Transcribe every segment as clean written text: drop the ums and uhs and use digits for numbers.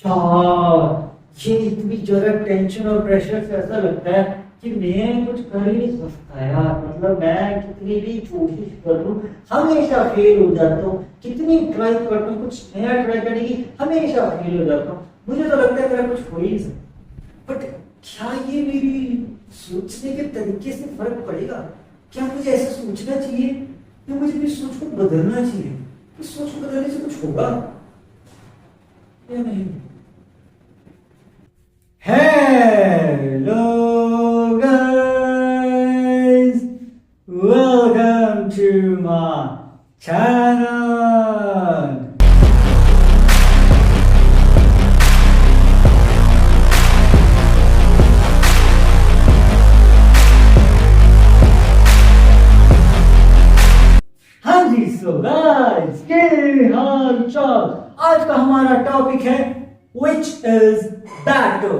ये इतनी ज्यादा टेंशन और प्रेशर से ऐसा लगता है कि मैं कुछ कर ही नहीं सकता यार। मतलब मैं कितनी भी कोशिश कर लूं हमेशा फेल हो जाता हूँ, कितनी ट्राई करता हूँ कुछ नया ट्राई करने की हमेशा फेल हो जाता हूँ। मुझे तो लगता है मेरा कुछ हो ही नहीं सकता। बट क्या ये मेरी सोचने के तरीके से फर्क पड़ेगा? क्या मुझे ऐसा सोचना चाहिए या मुझे अपनी सोच को बदलना चाहिए? इस सोच को बदलने से कुछ होगा या नहीं? Hello guys, welcome to my channel. हाँ जी, सो गाइस के हाल चाल। आज का हमारा टॉपिक है which is better,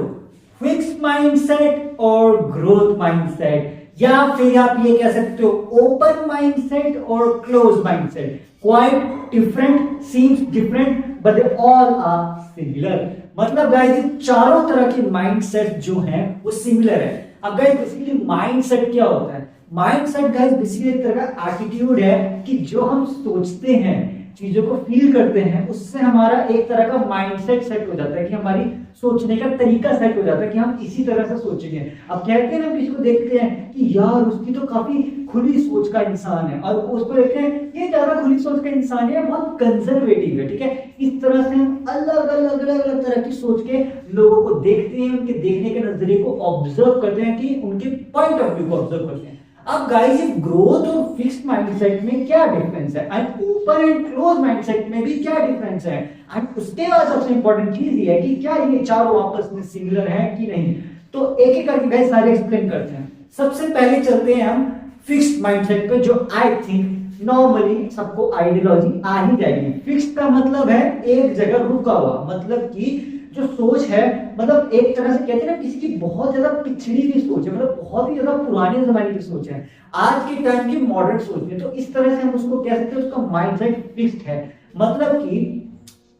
fixed mindset और ग्रोथ माइंडसेट, या फिर आप ये कह सकते हो ओपन माइंडसेट और close mindset. Quite different, seems different but they all are similar. मतलब गाइस चारों तरह के माइंडसेट जो हैं वो सिमिलर है। अब गाइस बेसिकली माइंडसेट क्या होता है? माइंडसेट गाइस बेसिकली एक तरह का एटीट्यूड है कि जो हम सोचते हैं, चीजों को फील करते हैं, उससे हमारा एक तरह का माइंडसेट सेट हो जाता है कि हमारी सोचने का तरीका सेट हो जाता है कि हम इसी तरह से सोचेंगे। अब कहते हैं ना, किसी को देखते हैं कि यार उसकी तो काफी खुली सोच का इंसान है, और उसको देखते हैं ये ज्यादा खुली सोच का इंसान है, बहुत कंजर्वेटिव है। ठीक है, इस तरह से हम अलग अलग तरह की सोच के लोगों को देखते हैं, उनके देखने के नजरिए को ऑब्जर्व करते हैं, कि उनके पॉइंट ऑफ व्यू को ऑब्जर्व करते हैं। अब गाइस ये ग्रोथ और फिक्स्ड माइंडसेट में क्या डिफरेंस है, and open and close mindset में भी क्या डिफरेंस है, एंड उसके बाद सबसे इंपॉर्टेंट चीज ये है कि क्या ये चारों आपस में सिमिलर हैं कि नहीं। तो एक एक करके गाइस सारे एक्सप्लेन करते हैं। सबसे पहले चलते हैं हम फिक्स्ड माइंडसेट पे, जो आई थिंक नॉर्मली सबको आइडियोलॉजी आ ही जाएगी। फिक्स्ड का मतलब है एक जगह रुका हुआ, मतलब कि जो सोच है, मतलब एक तरह से कहते हैं ना किसी की बहुत ज्यादा पिछड़ी हुई सोच है, मतलब बहुत ही ज्यादा पुराने जमाने की सोच है, आज के टाइम की मॉडर्न सोच है। तो इस तरह से हम उसको कह सकते हैं उसका माइंडसेट फिक्स्ड है। मतलब कि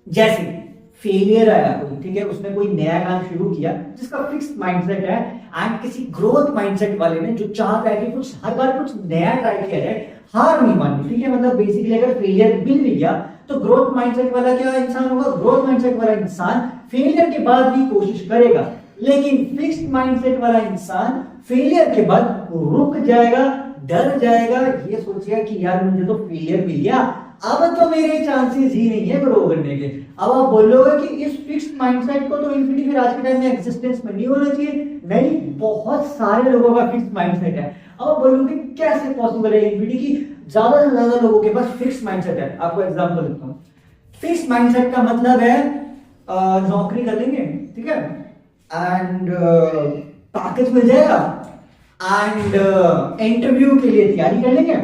जैसे फेलियर आया कोई, ठीक है, उसने कोई नया काम शुरू किया जिसका फिक्स्ड माइंडसेट है, एंड किसी ग्रोथ माइंडसेट वाले ने जो चाहता है कि कुछ हर बार कुछ नया ट्राई किया जाए, हार नहीं माननी। ठीक है, मतलब बेसिकली अगर फेलियर मिल भी गया तो ग्रोथ माइंडसेट वाला क्या इंसान होगा? ग्रोथ माइंडसेट वाला इंसान फेलियर के बाद भी कोशिश करेगा, लेकिन फिक्स्ड माइंडसेट वाला इंसान फेलियर के बाद रुक जाएगा, डर जाएगा, ये सोचेगा कि यार मुझे तो फेलियर मिल गया, अब तो मेरे चांसेस ही नहीं है ग्रो करने के। अब आप बोलोगे कि इस फिक्स्ड माइंडसेट को तो इन्फिनिटी फिर आज के टाइम में एग्जिस्टेंस में नहीं होना चाहिए। नहीं, बहुत सारे लोगों का फिक्स्ड माइंडसेट है। अब आप बोलोगे कैसे पॉसिबल है इन्फिनिटी की ज्यादा से ज्यादा लोगों के पास फिक्स्ड माइंडसेट है? आपको एग्जांपल देता हूं। फिक्स्ड माइंडसेट का मतलब है नौकरी कर लेंगे, ठीक है, एंड पैकेज मिल जाएगा, एंड इंटरव्यू के लिए तैयारी कर लेंगे,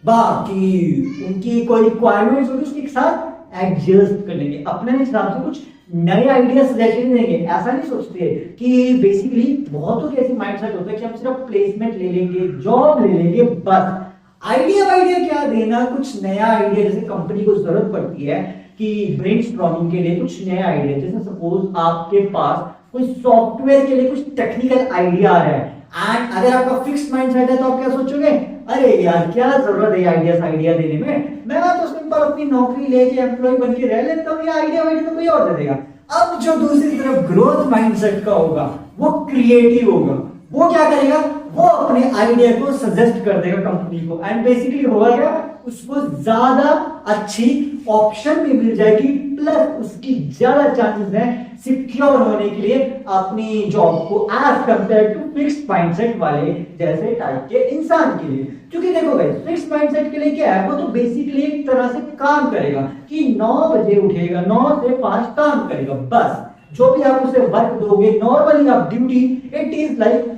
बाकी उनकी कोई रिक्वायरमेंट्स होगी उसके साथ एडजस्ट कर लेंगे, अपने हिसाब से कुछ नए आइडिया सजेशन देंगे। ऐसा नहीं सोचते कि बेसिकली बहुतों के ऐसे माइंडसेट होता है कि हम सिर्फ प्लेसमेंट ले लेंगे, जॉब ले लेंगे, बस आइडिया क्या देना, कुछ नया आइडिया। जैसे कंपनी को जरूरत पड़ती है कि ब्रेनस्टॉर्मिंग के लिए कुछ नया आइडिया, जैसे सपोज आपके पास कोई सॉफ्टवेयर के लिए कुछ टेक्निकल आइडिया आ रहा है, एंड अगर आपका फिक्स्ड माइंडसेट है तो आप क्या सोचोगे? अरे यार क्या जरूरत है आइडिया देने में, मैं तो सिंपल अपनी नौकरी लेके एम्प्लॉय बन के रह लेता हूँ, ये आइडिया तो कोई और दे देगा। अब जो दूसरी तरफ ग्रोथ माइंडसेट का होगा वो क्रिएटिव होगा, वो क्या करेगा? वो अपने आइडिया को सजेस्ट कर देगा कंपनी को, एंड बेसिकली होगा क्या? उसको ज्यादा अच्छी ऑप्शन भी मिल जाएगी, प्लस उसकी ज्यादा चांसेस है सिक्योर होने के लिए अपनी जॉब को, as compare to fixed mindset वाले जैसे टाइप के इंसान के लिए। क्योंकि देखो गाइस, फिक्स्ड माइंडसेट के लिए क्या है, वो तो बेसिकली एक तरह से काम करेगा कि 9 बजे उठेगा, 9 से 5 काम करेगा, बस जो भी आप उसे वर्क दोगे, नॉर्मली आप duty, it is like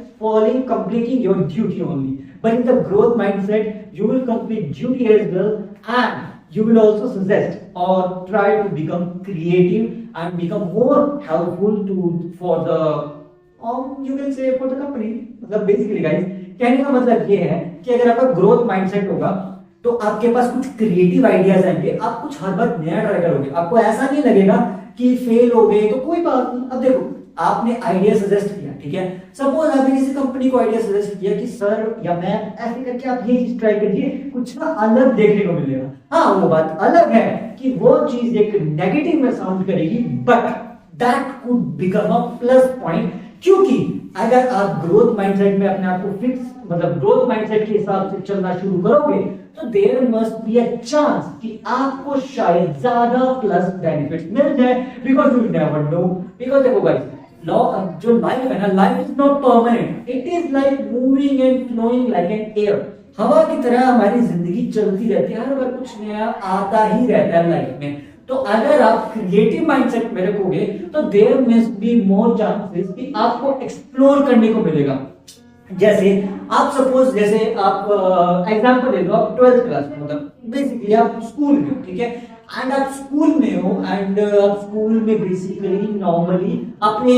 completing your duty only. But in the growth mindset, you will complete duty as well, and you will also suggest or try to become creative and become more helpful to for the you can say for the company. मतलब basically guys, कहने का मतलब ये है कि अगर आपका growth mindset होगा तो आपके पास कुछ क्रिएटिव आइडियाज आएंगे, आप कुछ हर बार नया ट्राई करोगे, आपको ऐसा नहीं लगेगा कि फेल हो गए तो कोई बात नहीं। अब देखो आपने आइडिया सजेस्ट किया, ठीक है, सपोज आपने किसी कंपनी को आइडिया सजेस्ट किया कि सर या मैम ऐसे करके आप ये चीज ट्राई करिए, कुछ ना अलग देखने को मिलेगा। हाँ वो बात अलग है कि वो चीज एक नेगेटिव में साउंड करेगी, but that could become a plus point, क्योंकि अगर आप ग्रोथ माइंडसेट में अपने आप को फिक्स मतलब ग्रोथ माइंडसेट के हिसाब से चलना शुरू करोगे तो there must be a chance कि आपको शायद ज्यादा प्लस बेनिफिट्स मिल जाए, because you never know. Because देखो गाइस लॉ जो लाइफ है ना, life is not permanent, it is like moving and flowing like an air. हवा की तरह हमारी जिंदगी चलती रहती है, हर बार कुछ नया आता ही रहता है लाइफ में। तो अगर आप क्रिएटिव माइंडसेट में रखोगे तो there must be more chances कि आपको एक्सप्लोर करने को मिलेगा। जैसे आप सपोज जैसे आप एग्जांपल ले लो, आप 12th क्लास में मतलब बेसिकली आप स्कूल में हो, ठीक है, एंड आप स्कूल में हो एंड आप स्कूल में बेसिकली नॉर्मली अपने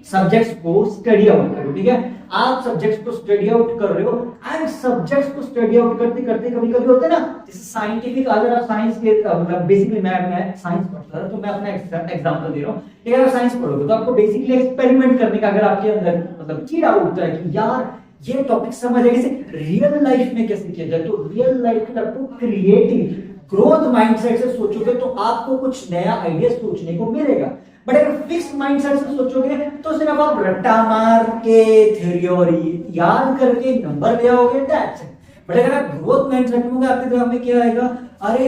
सब्जेक्ट्स को स्टडी आउट करो, ठीक है, आप सब्जेक्ट्स को स्टडी आउट कर रहे हो एंड सब्जेक्ट्स को स्टडी आउट करते करते कभी कभी होता है ना, जैसे साइंटिफिक, अगर आप साइंस के मतलब बेसिकली मैं साइंस पढ़ता था तो मैं अपना एग्जांपल दे रहा हूँ, ठीक है, अगर साइंस पढ़ोगे तो आपको बेसिकली एक्सपेरिमेंट करने का अगर आपके अंदर मतलब कीड़ा उठता है कि यार ये टॉपिक समझ है कैसे रियल लाइफ में कैसे किया जाए, तो रियल लाइफ में आपको क्रिएटिव ग्रोथ माइंडसेट से सोचोगे तो आपको कुछ नया आइडिया सोचने को मिलेगा। बट अगर फिक्स माइंडसेट से सोचोगे तो सिर्फ आप रट्टा मार के थ्योरी याद करके नंबर ले आओगे, दैट्स इट। बट अगर आप ग्रोथ माइंडसेट में होंगे आपके दिमाग में क्या आएगा, अरे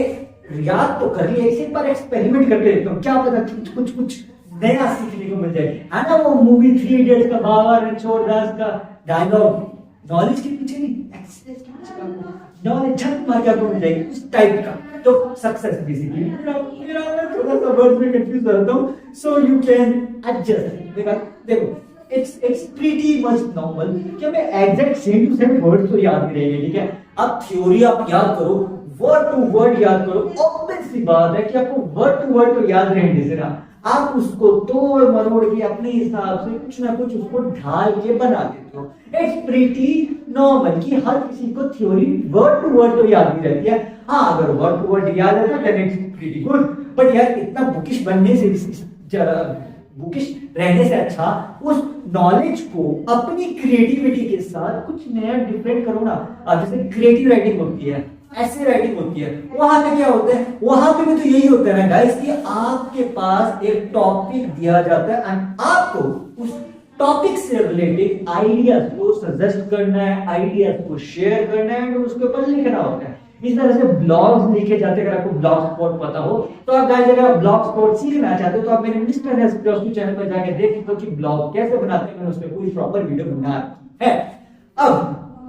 याद तो कर लिया, इसी पर एक्सपेरिमेंट करके देखता हूँ, क्या पता कुछ नया सीखने को मिल जाए। है ना वो मूवी 3 इडियट्स का बाबा रणछोड़ दास का डायलॉग, नॉलेज के पीछे नहीं एक्सरसाइज के पीछे, नॉलेज झट मार के आपको मिल जाएगी, उस टाइप का। तो सक्सेस बेसिकली मैं थोड़ा सा वर्ड में कंफ्यूज रहता हूं, सो यू कैन एडजस्ट। देखो इट्स प्रीटी मच नॉर्मल कि हमें exact same to same word तो याद नहीं रहेंगे, ठीक है। अब थ्योरी आप याद करो, वर्ड टू वर्ड याद करो, ऑब्वियस सी बात है कि आपको वर्ड टू वर्ड तो याद रहेंगे, जरा आप उसको तोड़ मरोड़ के अपने हिसाब से कुछ ना कुछ उसको ढाल के बना देते हो। इट्स प्रीटी नॉर्मल कि हर किसी को थ्योरी वर्ड टू वर्ड तो याद नहीं रहती है। हाँ अगर वर्ड टू वर्ड याद है तो then it's pretty good, but यार इतना बुकिश बनने से बुकिश रहने से अच्छा उस नॉलेज को अपनी क्रिएटिविटी के साथ कुछ नया डिफरेंट करो ना। अब जैसे क्रिएटिव राइटिंग होती है, ऐसे राइटिंग होती है, वहां पे क्या होता है, वहां पे भी तो यही होता है ना गाइस कि आपके पास एक टॉपिक दिया जाता है एंड आपको उस टॉपिक से रिलेटेड आइडियाज को सजेस्ट करना है, आइडियाज को शेयर करना है, उसके ऊपर लिखना होता है। इस तरह से ब्लॉग्स लिखे जाते हैं। अगर आपको ब्लॉग स्पॉट पता हो तो आप गाइस अगर आप ब्लॉग स्पॉट सीखना चाहते हो तो आप मेरे मिस्टर एसपीओसी चैनल पर जाके देख सकते हो कि ब्लॉग कैसे बनाते हैं, मैंने उस पर पूरी प्रॉपर वीडियो बना है। अब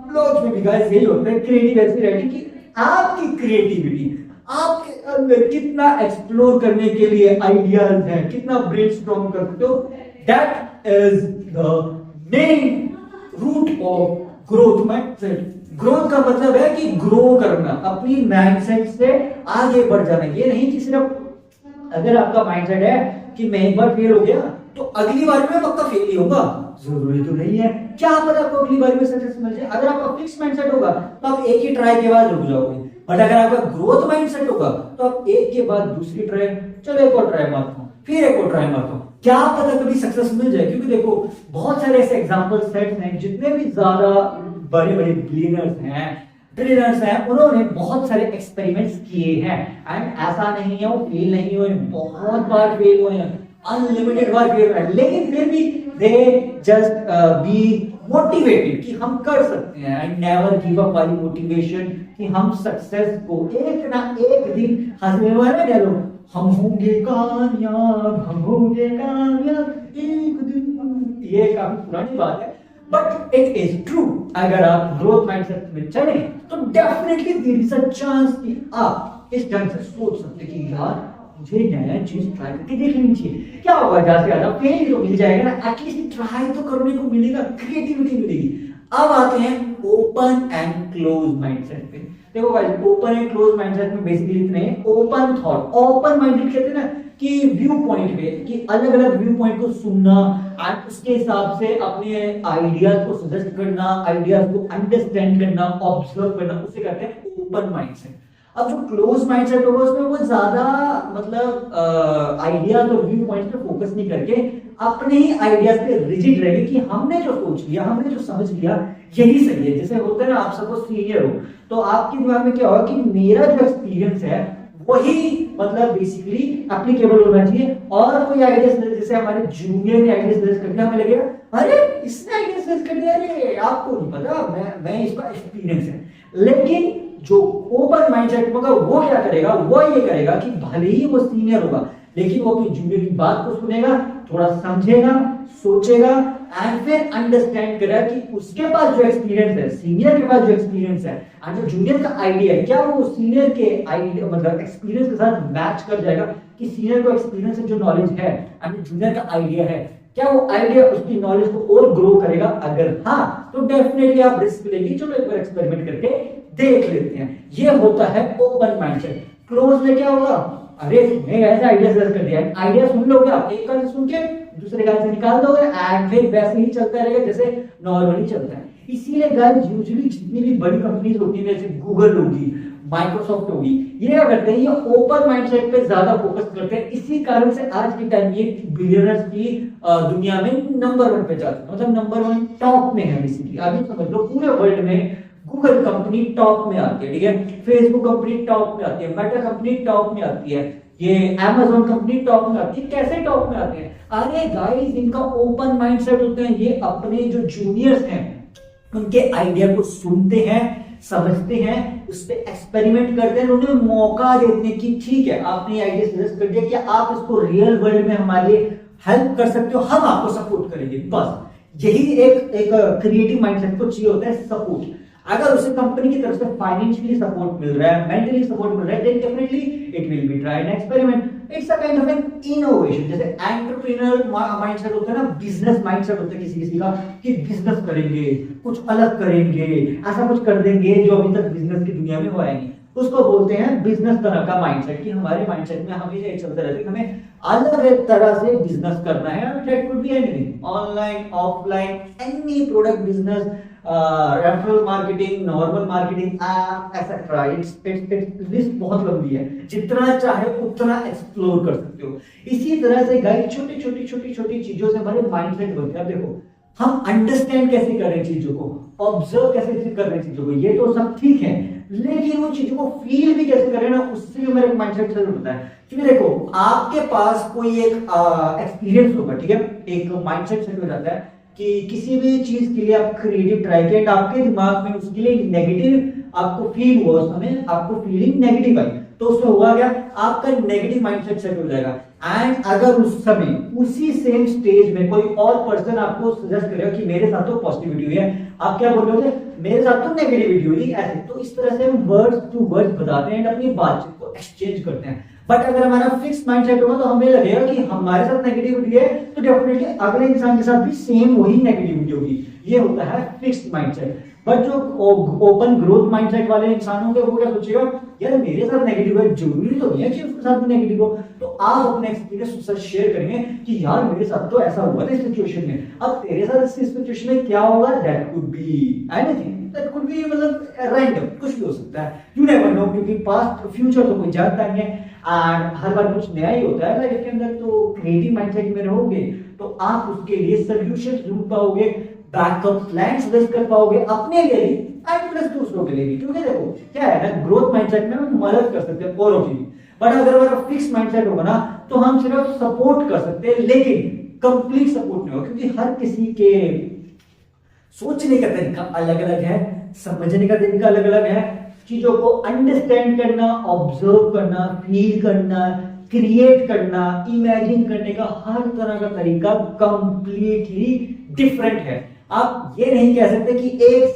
ब्लॉग्स में भी गाइस यही होता है, क्रिएटिव ऐसी राइटिंग की आपकी क्रिएटिविटी आपके अंदर कितना एक्सप्लोर करने के लिए आइडियाज हैं, कितना ब्रेनस्टॉर्म कर सकते हो, that is the main root of growth mindset. Growth का मतलब है कि ग्रो करना, अपनी माइंडसेट से आगे बढ़ जाना। ये नहीं कि सिर्फ अगर आपका माइंडसेट है कि मैं एक बार फेल हो गया तो अगली बार में पक्का फेल ही होगा, जरूरी तो नहीं है। क्या पता आपको अगली बार में सक्सेस मिल जाए। अगर आपका फिक्स माइंडसेट होगा तो आप एक ही ट्राई के बाद रुक जाओगे, बट अगर आपका ग्रोथ माइंडसेट होगा तो आप एक के बाद दूसरी ट्राई, चलो एक और ट्राई मारता हूं, फिर एक और ट्राई मारता हूं, क्या पता कभी सक्सेस मिल जाए। क्योंकि देखो बहुत सारे ऐसे एग्जांपल सेट्स हैं, जितने भी ज्यादा बड़े बड़े ट्रेनर्स हैं उन्होंने बहुत सारे एक्सपेरिमेंट्स किए हैं एंड ऐसा नहीं है वो फेल नहीं हुए, बहुत बार फेल हुए हैं, अनलिमिटेड बार फेल हुए हैं, लेकिन फिर भी दे जस्ट बी मोटिवेटेड कि हम कर सकते हैं एंड नेवर गिव अप वाली मोटिवेशन कि हम सक्सेस को एक ना एक दिन हासिल करेंगे। हम होंगे कामयाब, हम होंगे कामयाब एक दिन, ये काफी पुरानी बात है बट इट इज ट्रू। अगर आप ग्रोथ माइंडसेट में चले तो definitely there is a chance कि आप इस ढंग से सोच सकते कि यार मुझे नया चीज ट्राई करके देख लेनी चाहिए। क्या होगा, ज्यादा से ज्यादा फेल तो मिल जाएगा ना, एटलीस्ट ट्राई तो करने को मिलेगा, क्रिएटिविटी मिलेगी। अब आते हैं ओपन एंड क्लोज माइंडसेट पे। देखो guys open and close mindset में बेसिकली इतने ओपन थॉट, ओपन माइंडेड कहते हैं ना कि व्यू पॉइंट पे कि अलग अलग व्यू पॉइंट को सुनना एंड उसके हिसाब से अपने आइडियाज को सजेस्ट करना, आइडियाज को अंडरस्टैंड करना, ऑब्जर्व करना, उसे कहते हैं ओपन माइंडसेट। अब जो क्लोज माइंडसेट होगा उसमें वो ज्यादा मतलब आइडियाज और व्यू पॉइंट पे फोकस नहीं करके अपने ही आइडियाज पे रिजिड रहेंगे कि हमने जो सोच लिया, हमने जो समझ लिया यही सही है। जैसे होता है ना, आप सपोज सीनियर हो तो आपके दिमाग में क्या होगा कि मेरा जो एक्सपीरियंस है वही मतलब बेसिकली एप्लीकेबल होना चाहिए, और कोई आइडिया जैसे हमारे जूनियर ने आइडिया सजेस्ट कर दिया, हमें लगेगा अरे इसने आइडिया सजेस्ट कर दिया, अरे आपको नहीं पता, मैं इसका एक्सपीरियंस है। लेकिन जो ओपन माइंडसेट होगा वो क्या करेगा, वो ये करेगा कि भले ही वो सीनियर होगा लेकिन वो अपनी जूनियर की बात को सुनेगा, थोड़ा समझेगा, सोचेगा एंड फिर अंडरस्टैंड करेगा कि उसके पास जो एक्सपीरियंस है, सीनियर के पास जो एक्सपीरियंस है और जो जूनियर का आइडिया है, क्या वो सीनियर के आइडिया मतलब एक्सपीरियंस के साथ मैच कर जाएगा, कि सीनियर को एक्सपीरियंस जो नॉलेज है एंड जूनियर का आइडिया है, क्या वो आइडिया उसकी नॉलेज को और ग्रो करेगा। अगर हाँ तो डेफिनेटली आप रिस्क लेंगे, चलो एक बार एक्सपेरिमेंट करके देख लेते हैं। ये होता है ओपन माइंडसेट। क्लोज में क्या होगा, अरे मैं ऐसा आइडिया सजेस्ट कर दिया, आइडिया सुन लोगे आप, एक कान से सुन के दूसरे कान से निकाल दोगे एंड फिर वैसे ही चलता रहेगा जैसे नॉर्मली चलता है। इसीलिए गाइस यूजुअली जितनी भी बड़ी कंपनीज होती है जैसे गूगल होगी, माइक्रोसॉफ्ट होगी, ये क्या करते हैं, ये ओपन माइंडसेट पे ज्यादा फोकस करते हैं। इसी कारण से आज के टाइम ये बिलियनर्स की दुनिया में नंबर 1 पे जाते हैं, मतलब नंबर 1 टॉप में है। बेसिकली अभी समझ लो पूरे वर्ल्ड में गूगल कंपनी टॉप में आती है, ठीक है, फेसबुक कंपनी टॉप में आती है, मेटा कंपनी टॉप में आती है, ये अमेज़न कंपनी टॉप में आती है। कैसे टॉप में आते हैं, अरे गाइस इनका ओपन माइंडसेट होते हैं, ये अपने जो जूनियर्स हैं उनके आइडिया को सुनते हैं, समझते हैं, उस पर एक्सपेरिमेंट करते हैं, उन्हें मौका देते हैं कि ठीक है आपने आइडिया सजेस्ट कर दिया, कि आप इसको रियल वर्ल्ड में हमारे लिए हेल्प कर सकते हो, हम आपको सपोर्ट करेंगे। बस यही एक क्रिएटिव माइंडसेट को चाहिए होता है, सपोर्ट। अगर उसे कंपनी की तरफ से फाइनेंशियली सपोर्ट मिल रहा है, मेंटली सपोर्ट मिल रहा है, then definitely it will be try an experiment. It's a kind of an innovation. जैसे एंटरप्रेन्योर माइंडसेट होता है ना, बिजनेस माइंडसेट होता है किसी किसी का कि बिजनेस करेंगे, कुछ अलग करेंगे, ऐसा कुछ कर देंगे जो अभी तक बिजनेस की दुनिया में हुआ नहीं, उसको बोलते हैं बिजनेस तरह का माइंडसेट। कि हमारे माइंडसेट में हमेशा ये चलता रहता है कि हमें अलग एक तरह से बिजनेस करना है। That could be anything, online, offline, any product business, referral marketing, normal marketing, etcetera. It's list बहुत लंबी है, जितना चाहे उतना एक्सप्लोर कर सकते हो। इसी तरह से गाइस छोटी चीजों से हमारे माइंडसेट बनते हैं। देखो हम अंडरस्टैंड कैसे कर रहे हैं चीजों को, ऑब्जर्व कैसे कर रहे हैं चीजों को, ये तो सब ठीक है, लेकिन वो चीजों को फील भी कैसे कर रहे हैं ना, उससे भी मेरा माइंडसेट जरूर होता है। क्योंकि देखो आपके पास कोई एक एक्सपीरियंस होगा, ठीक है, एक माइंडसेट सेट हो जाता है कि किसी भी चीज के लिए आप क्रिएटिव ट्राई करें, आपके दिमाग में उसके लिए नेगेटिव आपको फील हुआ, उस समय आपको फीलिंग नेगेटिव आई, तो उसमें हुआ क्या, आपका नेगेटिव माइंडसेट सेट हो जाएगा। एंड अगर उस समय उसी सेम स्टेज में कोई और पर्सन आपको सजेस्ट करेगा कि मेरे साथ तो पॉजिटिविटी हुई है, आप क्या बोल रहे होते, मेरे साथ तो नेगेटिविटी हुई, ऐसे। तो इस तरह से हम वर्ड्स टू वर्ड्स बताते हैं, अपनी बातचीत को एक्सचेंज करते हैं। बट अगर हमारा फिक्स माइंडसेट होगा तो हमें लगेगा कि हमारे साथ नेगेटिविटी है तो डेफिनेटली अगले इंसान के साथ भी सेम वही नेगेटिविटी होगी। ये होता है फिक्स्ड माइंडसेट। बट जो ओपन ग्रोथ माइंडसेट वाले इंसान होंगे वो क्या सोचेगा, यार मेरे साथ नेगेटिव है, जरूरी तो नहीं है कि उसके साथ भी नेगेटिव हो। तो आप अपने एक्सपीरियंस उसके साथ शेयर करेंगे कि यार मेरे साथ तो ऐसा हुआ था इस सिचुएशन में, अब तेरे साथ इस सिचुएशन में क्या होगा। That could be anything, that could be मतलब रैंडम, कुछ भी हो सकता है, यू नेवर नो, क्योंकि पास्ट फ्यूचर तो कोई जानता नहीं है एंड हर बार कुछ नया ही होता है लाइफ के अंदर। तो क्रिएटिव माइंडसेट में रहोगे तो आप उसके लिए सॉल्यूशन ढूंढ पाओगे, बैकअप प्लान सजेस्ट कर पाओगे अपने लिए भी एंड प्लस दूसरों के लिए भी। क्योंकि देखो क्या है ना, ग्रोथ माइंडसेट में हम मदद कर सकते हैं औरों की भी, बट अगर हमारा फिक्स माइंडसेट होगा ना तो हम सिर्फ सपोर्ट कर सकते हैं, लेकिन कंप्लीट सपोर्ट नहीं होगा। क्योंकि हर किसी के सोचने का तरीका अलग अलग है, समझने का तरीका अलग अलग है, चीजों को अंडरस्टैंड करना, ऑब्जर्व करना, फील करना, क्रिएट करना, इमेजिन करने का हर तरह का तरीका कंप्लीटली डिफरेंट है। आप ये नहीं कह सकते कि एक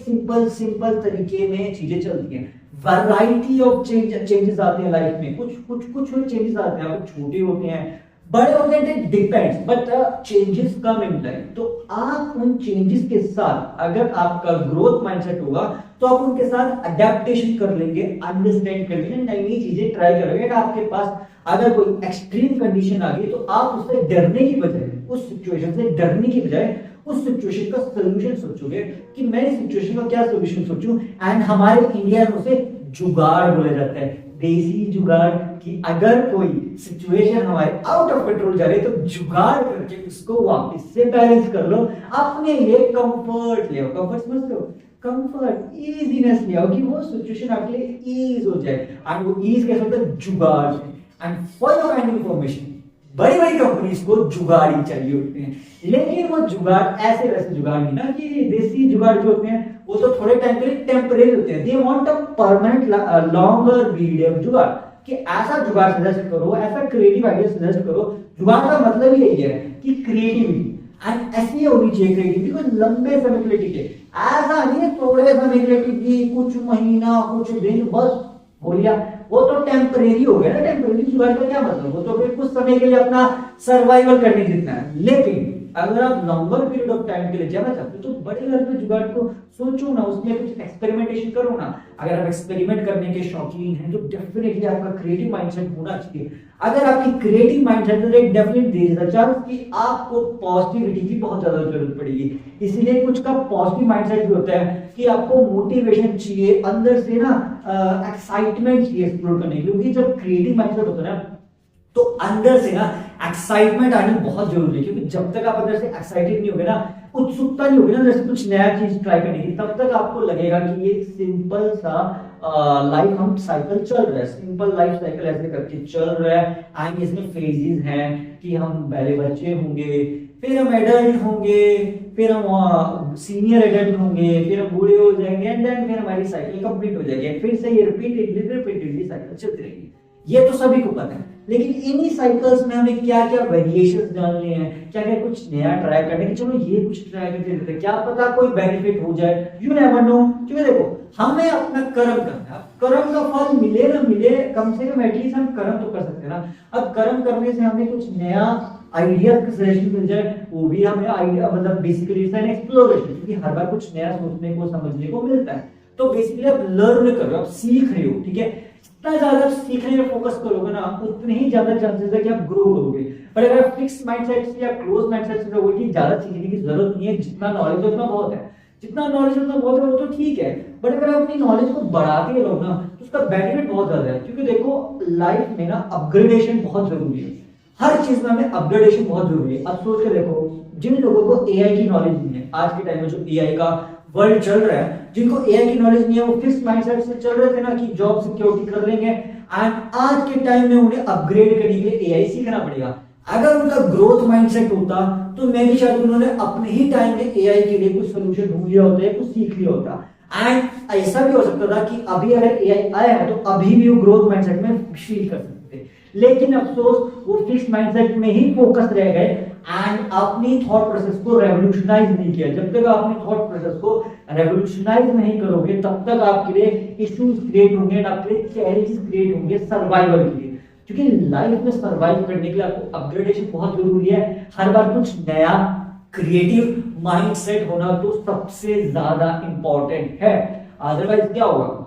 सिंपल तरीके में चीजें चलती हैं। वैरायटी ऑफ चेंजेस आते हैं लाइफ में, कुछ चेंजेस आते हैं, कुछ छोटे होते हैं, बड़े होते हैं, depends, but changes come in time. तो आप उन चेंजेस के साथ, अगर आपका ग्रोथ माइंडसेट होगा तो आप उनके साथ अडेप्टेशन कर लेंगे, अंडरस्टैंड कर लेंगे, नई नई चीजें ट्राई करोगे। आपके पास अगर कोई एक्सट्रीम कंडीशन आ गई तो आप उससे डरने की बजाय, उस सिचुएशन से डरने की बजाय उस सिचुएशन का सॉल्यूशन सोचोगे कि मैं इस सिचुएशन का क्या सॉल्यूशन सोचूं। एंड हमारे इंडिया में उसे जुगाड़ बोला जाता है, देसी जुगाड़ कि अगर कोई सिचुएशन हमारे आउट ऑफ कंट्रोल जा रही है तो जुगाड़ करके उसको वापस से बैलेंस कर लो, अपने लिए कंफर्ट ले आओ। कंफर्ट समझ लो, कंफर्ट इजीनेस ले आओ कि वो सिचुएशन आपके लिए ईज हो जाए। एंड वो ईज कैसे होता है? जुगाड़। And for your kind information, बड़ी बड़ी कंपनीज को जुगाड़ ही चाहिए होते हैं, लेकिन वो जुगाड़ ऐसे वैसे जुगाड़ नहीं ना कि देसी जुगाड़ जो होते हैं वो तो थोड़े टाइम के लिए टेम्परेरी होते हैं। They want a permanent longer medium जुगाड़, कि ऐसा जुगाड़ सजेस्ट करो, ऐसा क्रिएटिव आइडिया सजेस्ट करो। जुगाड़ का मतलब ही यही है कि क्रिएटिविटी, एंड ऐसी होनी चाहिए क्रिएटिविटी को लंबे समय के लिए टिके। ऐसा नहीं है थोड़े समय के लिए टिकी, कुछ महीना कुछ दिन बस हो लिया, वो तो टेम्परेरी हो गया ना। टेम्परेरी जुगाड़ का क्या मतलब? वो तो फिर कुछ समय के लिए अपना सर्वाइवल करने जितना है। लेकिन अगर आप लॉन्गर पीरियड ऑफ टाइम के लिए जाना चाहते हो तो बड़े लेवल पे जुगाड़ को सोचो ना, उसमें कुछ एक्सपेरिमेंटेशन करो ना। अगर आप एक्सपेरिमेंट करने के शौकीन हैं तो डेफिनेटली आपका क्रिएटिव माइंडसेट होना चाहिए। अगर आपकी क्रिएटिव माइंडसेट है तो एक definite there is a chance कि आपको पॉजिटिविटी की बहुत ज्यादा जरूरत पड़ेगी। इसीलिए कुछ का पॉजिटिव माइंडसेट भी होता है कि आपको मोटिवेशन चाहिए अंदर से ना, एक्साइटमेंट चाहिए एक्सप्लोर करने के लिए। क्योंकि जब क्रिएटिव माइंडसेट होता है ना तो अंदर से ना एक्साइटमेंट आनी बहुत जरूरी है। क्योंकि जब तक आप अंदर से एक्साइटेड नहीं होगे ना, उत्सुकता नहीं होगी ना अंदर से कुछ नया चीज ट्राई करने की, तब तक आपको लगेगा कि ये सिंपल सा लाइफ हम साइकिल चल रहा है, सिंपल लाइफ साइकिल ऐसे करके चल रहा है। एंड इसमें फेजेस हैं कि हम पहले बच्चे होंगे, फिर हम एडल्ट होंगे, फिर हम सीनियर एडल्ट होंगे, फिर हम बूढ़े हो जाएंगे, एंड देन फिर हमारी साइकिल कंप्लीट हो जाएगी। फिर से ये रिपीटेडली साइकिल चलती रहेगी। ये तो सभी को पता है। लेकिन इन्हीं साइकिल्स में हमें क्या क्या वेरिएशंस जानने हैं, क्या क्या कुछ नया ट्राई करने की, चलो ये कुछ ट्राई करके देखते हैं, क्या पता कोई बेनिफिट हो जाए, यू नेवर नो। क्योंकि देखो हमें अपना कर्म करना है, कर्म का फल मिले ना मिले, कम से कम एटलीस्ट हम कर्म तो कर सकते हैं ना। अब कर्म करने से हमें कुछ नया आइडिया का सजेशन मिल जाए, वो भी हमें आइडिया मतलब बेसिकली इट्स एन एक्सप्लोरेशन, क्योंकि हर बार कुछ नया सोचने को समझने को मिलता है। तो बेसिकली आप लर्न कर रहे हो, आप सीख रहे हो, ठीक है। जितना ज्यादा आप सीखने में फोकस करोगे ना, उतने ही ज्यादा चांसेस है कि आप ग्रो करोगे। पर अगर आप फिक्स माइंडसेट से या क्लोज माइंडसेट से रहोगे कि ज्यादा सीखने की जरूरत नहीं है, जितना नॉलेज है उतना बहुत है, जितना नॉलेज उतना बहुत है, वो तो ठीक है। बट अगर आप अपनी नॉलेज को बढ़ाते रहो ना तो उसका बेनिफिट बहुत ज्यादा है। क्योंकि देखो लाइफ में ना अपग्रेडेशन बहुत जरूरी है, हर चीज में हमें अपग्रेडेशन बहुत जरूरी है। अब सोच के देखो, जिन लोगों को एआई की नॉलेज नहीं है, आज के टाइम में जो एआई का वर्ल्ड चल रहा है, जिनको एआई की नॉलेज नहीं है, वो फिक्स माइंडसेट से चल रहे थे ना कि जॉब सिक्योरिटी कर लेंगे, एंड आज के टाइम में उन्हें अपग्रेड करने के लिए एआई सीखना पड़ेगा। अगर उनका ग्रोथ माइंडसेट होता तो मैं भी शायद उन्होंने अपने ही टाइम में एआई के लिए कुछ सोल्यूशन ढूंढ लिया होता है, कुछ सीख लिया होता। एंड ऐसा भी हो सकता था कि अभी अगर एआई आया है तो अभी भी वो ग्रोथ माइंडसेट में फील कर सकते थे। लेकिन अफसोस वो फिक्स माइंडसेट में ही फोकस रह गए एंड अपनी थॉट प्रोसेस को रेवोल्यूशनाइज नहीं किया। जब तक आप अपनी थॉट प्रोसेस को रेवोल्यूशनाइज नहीं करोगे तब तक आपके लिए इश्यूज क्रिएट होंगे, आपके लिए चैलेंजेस क्रिएट होंगे सर्वाइवल के लिए। क्योंकि लाइफ में सर्वाइव करने के लिए आपको अपग्रेडेशन बहुत जरूरी है, हर बार कुछ नया क्रिएटिव माइंडसेट होना तो सबसे ज्यादा इंपॉर्टेंट है। अदरवाइज क्या होगा,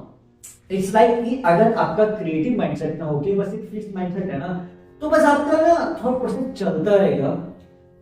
इट्स लाइक कि अगर आपका क्रिएटिव माइंडसेट ना हो कि बस एक फिक्स्ड माइंडसेट है ना, तो बस आपका ना थॉट प्रोसेस चलता रहेगा,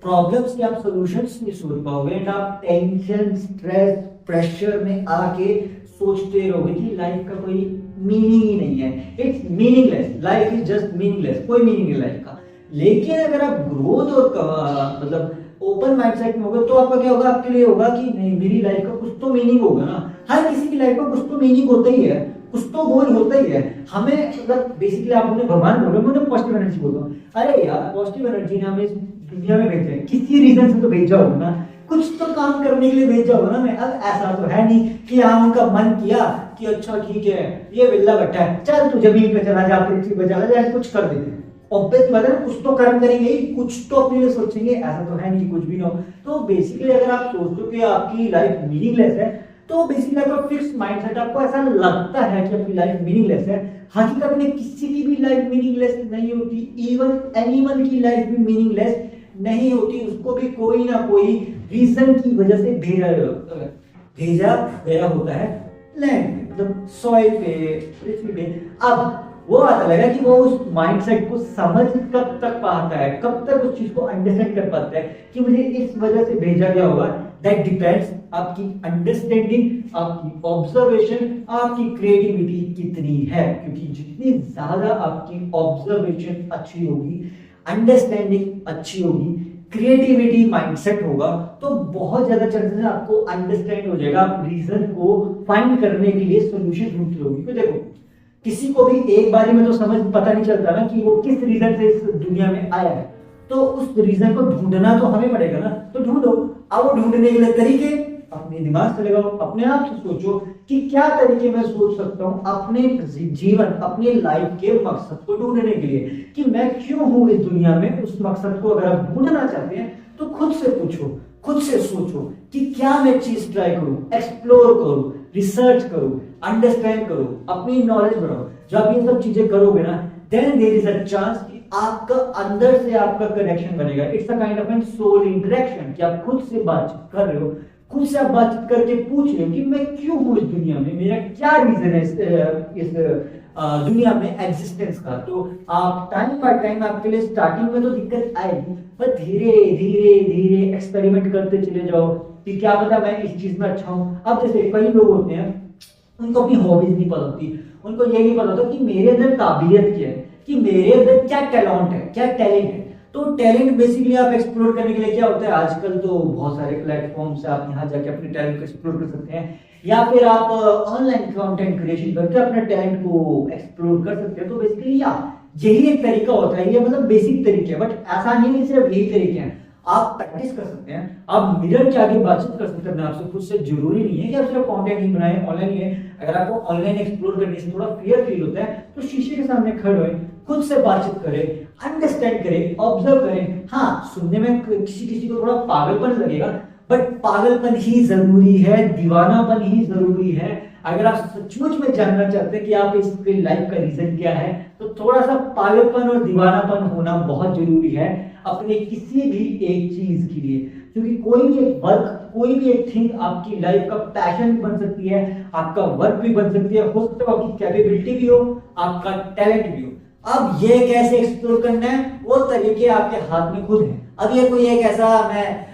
प्रॉब्लम्स के आप सॉल्यूशंस नहीं सोच पाओगे एंड आप टेंशन स्ट्रेस प्रेशर में आके सोचते रहोगे कि लाइफ का कोई मीनिंग ही नहीं है। It's meaningless, life is just meaningless, कोई मीनिंग नहीं लाइफ का। लेकिन अगर आप ग्रोथ और मतलब ओपन माइंडसेट में होगा तो आपका क्या होगा, आपके लिए होगा कि नहीं मेरी लाइफ का कुछ तो मीनिंग होगा ना। हर किसी की लाइफ का कुछ तो मीनिंग होता ही है, कुछ तो गोल होता ही है। हमें मतलब बेसिकली आप उन्हें भगवान बोल रहे हो, मैं उन्हें पॉजिटिव एनर्जी बोल रहा हूँ। अरे यार पॉजिटिव एनर्जी ने हमें इस दुनिया में भेजा है, किसी रीजन से तो भेजा होगा ना, कुछ तो काम करने के लिए भेजा होगा ना। मैं अब ऐसा तो है नहीं कि हाँ उनका मन किया कि अच्छा ठीक है ये बिल्ला बैठा है, चल तू जमीन पे चला जा, पृथ्वी पे चला जा, कुछ कर देते हैं। ऑब्वियस बात है, कुछ तो कर्म करेंगे ही, कुछ तो अपने लिए सोचेंगे, ऐसा तो है नहीं कुछ भी ना हो। तो बेसिकली अगर आप सोचते हो कि आपकी लाइफ मीनिंगलेस है तो बेसिकली आपका फिक्स्ड माइंडसेट, आपको ऐसा लगता है कि आपकी लाइफ मीनिंगलेस है। हकीकत में किसी की भी लाइफ मीनिंगलेस नहीं होती, इवन एनिमल की लाइफ भी मीनिंगलेस नहीं होती, उसको भी कोई ना कोई रीजन की वजह से भेजा गया होता है लैंड पे, मतलब सॉइल पे, पृथ्वी पे। अब वो आता लगा कि वो उस माइंडसेट को समझ कब तक पाता है, कब तक उस चीज को अंडरस्टैंड कर पाता है कि मुझे इस वजह से भेजा गया होगा दैट डिपेंड्स आपकी अंडरस्टैंडिंग, आपकी ऑब्जर्वेशन, आपकी क्रिएटिविटी कितनी है। क्योंकि जितनी ज्यादा आपकी ऑब्जर्वेशन अच्छी होगी, अंडरस्टैंडिंग अच्छी होगी, क्रिएटिविटी माइंडसेट होगा, तो बहुत ज्यादा चांसेस है आपको अंडरस्टैंड हो जाएगा, आप रीजन को फाइंड करने के लिए सोल्यूशन ढूंढते रहोगे। तो देखो किसी को भी एक बारी में तो समझ पता नहीं चलता ना कि वो किस रीजन से इस दुनिया में आया है, तो उस रीजन को ढूंढना तो हमें पड़ेगा ना, तो ढूंढो। अब वो ढूंढने के लिए तरीके अपने दिमाग से लगाओ, अपने आप से सोचो कि क्या तरीके मैं सोच सकता हूं अपने जीवन, अपने लाइफ के मकसद को ढूंढने के लिए, कि मैं क्यों हूं इस दुनिया में। उस मकसद को अगर आप ढूंढना चाहते हैं तो खुद से पूछो, खुद से सोचो कि क्या मैं चीज ट्राई करूं, एक्सप्लोर करूं, रिसर्च करूं, अंडरस्टैंड करूं, अपनी नॉलेज बढ़ाओ। जब आप ये सब चीजें करोगे ना, then there is a chance कि आपका अंदर से आपका कनेक्शन बनेगा। It's a kind of an soul interaction, कि आप खुद से बातचीत कर रहे हो, खुद से आप बातचीत करके पूछ रहे हो कि मैं क्यों हूं इस दुनिया में, मेरा क्या रीजन है इस दुनिया में एग्जिस्टेंस का। तो आप टाइम बाय टाइम, आपके लिए स्टार्टिंग में तो दिक्कत आएगी, पर धीरे धीरे धीरे एक्सपेरिमेंट करते चले जाओ कि क्या पता मैं इस चीज में अच्छा हूं। अब जैसे कई लोग होते हैं, उनको अपनी हॉबीज नहीं पता होती, उनको ये नहीं पता होता कि मेरे अंदर काबिलियत क्या है, कि मेरे अंदर क्या टैलेंट है, क्या टैलेंट है। तो टैलेंट बेसिकली आप एक्सप्लोर करने के लिए क्या होता है, आजकल तो बहुत सारे प्लेटफॉर्म से आप यहाँ जाके अपने टैलेंट को एक्सप्लोर कर सकते हैं, या फिर आप ऑनलाइन कंटेंट क्रिएशन करके अपने टैलेंट को एक्सप्लोर कर सकते हैं। तो बेसिकली यही एक तरीका होता है, ये मतलब बेसिक तरीके, बट ऐसा नहीं है सिर्फ यही तरीके हैं। आप प्रैक्टिस कर सकते हैं, आप मिरर के आगे बातचीत कर सकते हैं अपने आपसे खुद से। जरूरी नहीं है कि आप सिर्फ कंटेंट ही बनाएं, ऑनलाइन ही है। अगर आपको ऑनलाइन एक्सप्लोर करने से थोड़ा फियर फील होता है, तो शीशे के सामने खड़े होए, खुद से बातचीत करें, अंडरस्टैंड करें, ऑब्जर्व करें। हाँ, सुनने में किसी किसी को थोड़ा पागलपन लगेगा, बट पागलपन ही जरूरी है, दीवानापन ही जरूरी है। अगर आप सचमुच में जानना चाहते हैं कि आप इसके लाइफ का रीजन क्या है, तो थोड़ा सा पागलपन और दीवानापन होना बहुत जरूरी है अपने किसी भी एक चीज के लिए। क्योंकि कोई भी एक वर्क, कोई भी एक थिंग आपकी लाइफ का पैशन बन सकती है, आपका वर्क भी बन सकती है, हो सकता है आपकी कैपेबिलिटी भी हो, आपका टैलेंट भी हो। अब ये कैसे एक्सप्लोर करना है, वो तरीके आपके हाथ में खुद है। अब ये कोई एक ऐसा मैं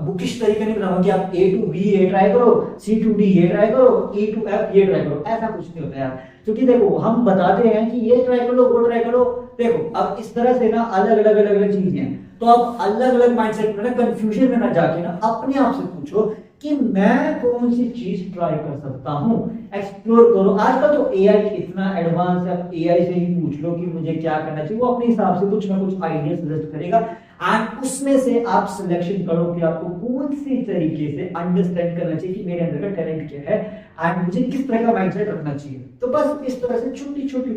बुकिश तरीका नहीं बताऊंगा कि आप A to B ये ट्राई करो, C to D ये ट्राई करो, E to F ये ट्राई करो, ऐसा कुछ नहीं होता यार। क्योंकि देखो हम बताते हैं कि ये ट्राई करो, वो ट्राई करो। देखो अब इस तरह से ना अलग अलग चीजें हैं, तो आप अलग अलग माइंडसेट में ना कंफ्यूजन में ना जाके ना अपने आप से पूछो कि मैं कौन सी चीज ट्राई कर सकता हूं, एक्सप्लोर करो। आजकल तो एआई इतना एडवांस है, आप एआई से ही पूछ लो कि मुझे क्या करना चाहिए, वो अपने हिसाब से कुछ ना कुछ आइडिया सजेस्ट करेगा, एंड उसमें से आप सिलेक्शन करो कि आपको कौन सी तरीके से अंडरस्टैंड करना चाहिए कि मेरे अंदर का टैलेंट क्या है एंड मुझे किस तरह का माइंडसेट रखना चाहिए। तो बस इस तरह से छोटी छोटी,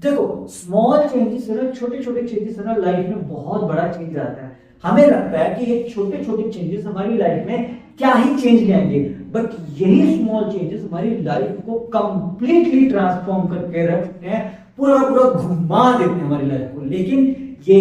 देखो स्मॉल चेंजेस है ना, छोटे छोटे चेंजेस है ना, लाइफ में बहुत बड़ा चेंज आता है। हमें लगता है कि ये छोटे छोटे चेंजेस हमारी लाइफ में क्या ही चेंज लाएंगे, बट यही स्मॉल चेंजेस हमारी लाइफ को कंप्लीटली ट्रांसफॉर्म करके रखते हैं, पूरा पूरा घुमा देते हैं हमारी लाइफ को। लेकिन ये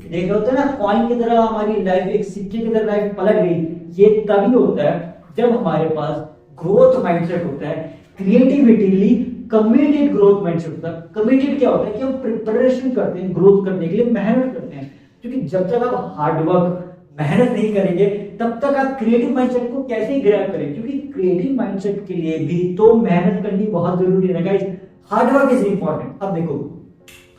देखा होता है ना, कॉइन की तरह हमारी लाइफ, एक सिक्के की तरह लाइफ पलट गई, ये तभी होता है जब हमारे पास ग्रोथ माइंडसेट होता है, क्रिएटिविटीली कमिटेड ग्रोथ माइंडसेट होता है। कमिटेड क्या होता है कि हम प्रिपरेशन करते हैं ग्रोथ करने के लिए, मेहनत करते हैं। क्योंकि जब तक आप हार्ड वर्क मेहनत नहीं करेंगे, तब तक आप क्रिएटिव माइंडसेट को कैसे ग्रैब करेंगे। क्योंकि क्रिएटिव माइंडसेट के लिए भी तो मेहनत करनी बहुत जरूरी है guys, hard work is important. अब देखो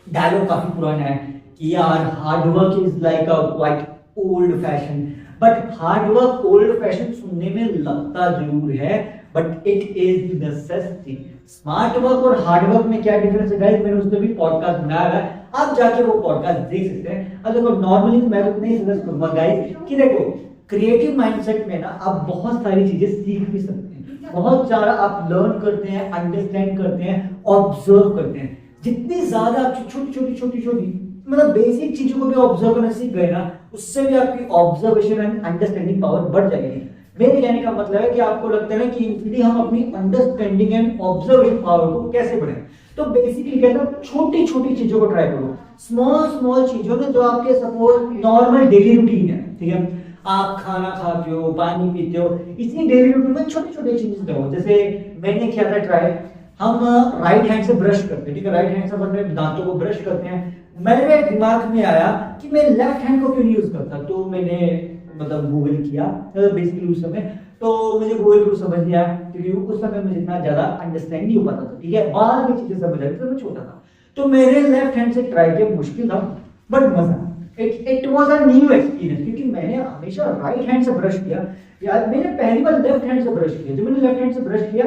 डायलॉग काफी पुराना है कि यार hard work is like a quite old fashion, but hard work old fashion सुनने में लगता जरूर है, but it is necessity. Smart work और हार्ड वर्क में क्या डिफरेंस है गाइस, मैंने उसमें भी पॉडकास्ट बनाया है, आप जाके वो पॉडकास्ट देख सकते हैं। अब देखो नॉर्मली मैं तो नहीं सजेस्ट करूंगा गाइस कि देखो क्रिएटिव माइंडसेट में ना आप बहुत सारी चीजें सीख भी सकते हैं, बहुत सारा आप लर्न करते हैं, अंडरस्टैंड करते हैं, ऑब्जर्व करते हैं। जितनी ज्यादा आप छोटी छोटी मतलब बेसिक चीजों को भी ऑब्जर्व करना सीख गए ना, उससे भी आपकी ऑब्जर्वेशन एंड अंडरस्टैंडिंग पावर बढ़ जाएगी। मेरे कहने का मतलब है कि आपको लगता है ना कि इनफिनिटी हम अपनी अंडरस्टैंडिंग एंड ऑब्जर्वेशन पावर को कैसे बढ़ाएं, तो बेसिकली कहता हूं छोटी छोटी चीजों को ट्राई करो, स्मॉल चीजों में जो आपके सपोज नॉर्मल डेली रूटीन है, ठीक है, आप खाना खाते हो, पानी पीते हो, इसी डेली रूटीन में छोटे छोटे चीजें करो। जैसे मैंने किया था ट्राई, हम राइट हैंड से ब्रश करते हैं, ठीक है, राइट हैंड से अपने दांतों को ब्रश करते हैं। मेरे दिमाग में आया कि मैं लेफ्ट हैंड को क्यों यूज करता, तो मैंने मतलब गूगल किया बेसिकली उस समय, तो मुझे गूगल को समझ नहीं आया क्योंकि उस समय मुझे इतना ज्यादा अंडरस्टैंड नहीं हो पाता था, ठीक है, बाद में चीजें समझ आई तो मैं छोटा था। तो मेरे लेफ्ट हैंड से ट्राई किया, मुश्किल था बट मजा, it was a new experience, क्योंकि मैंने हमेशा राइट हैंड से ब्रश किया यार, मैंने पहली बार लेफ्ट हैंड से ब्रश किया। जब मैंने लेफ्ट हैंड से ब्रश किया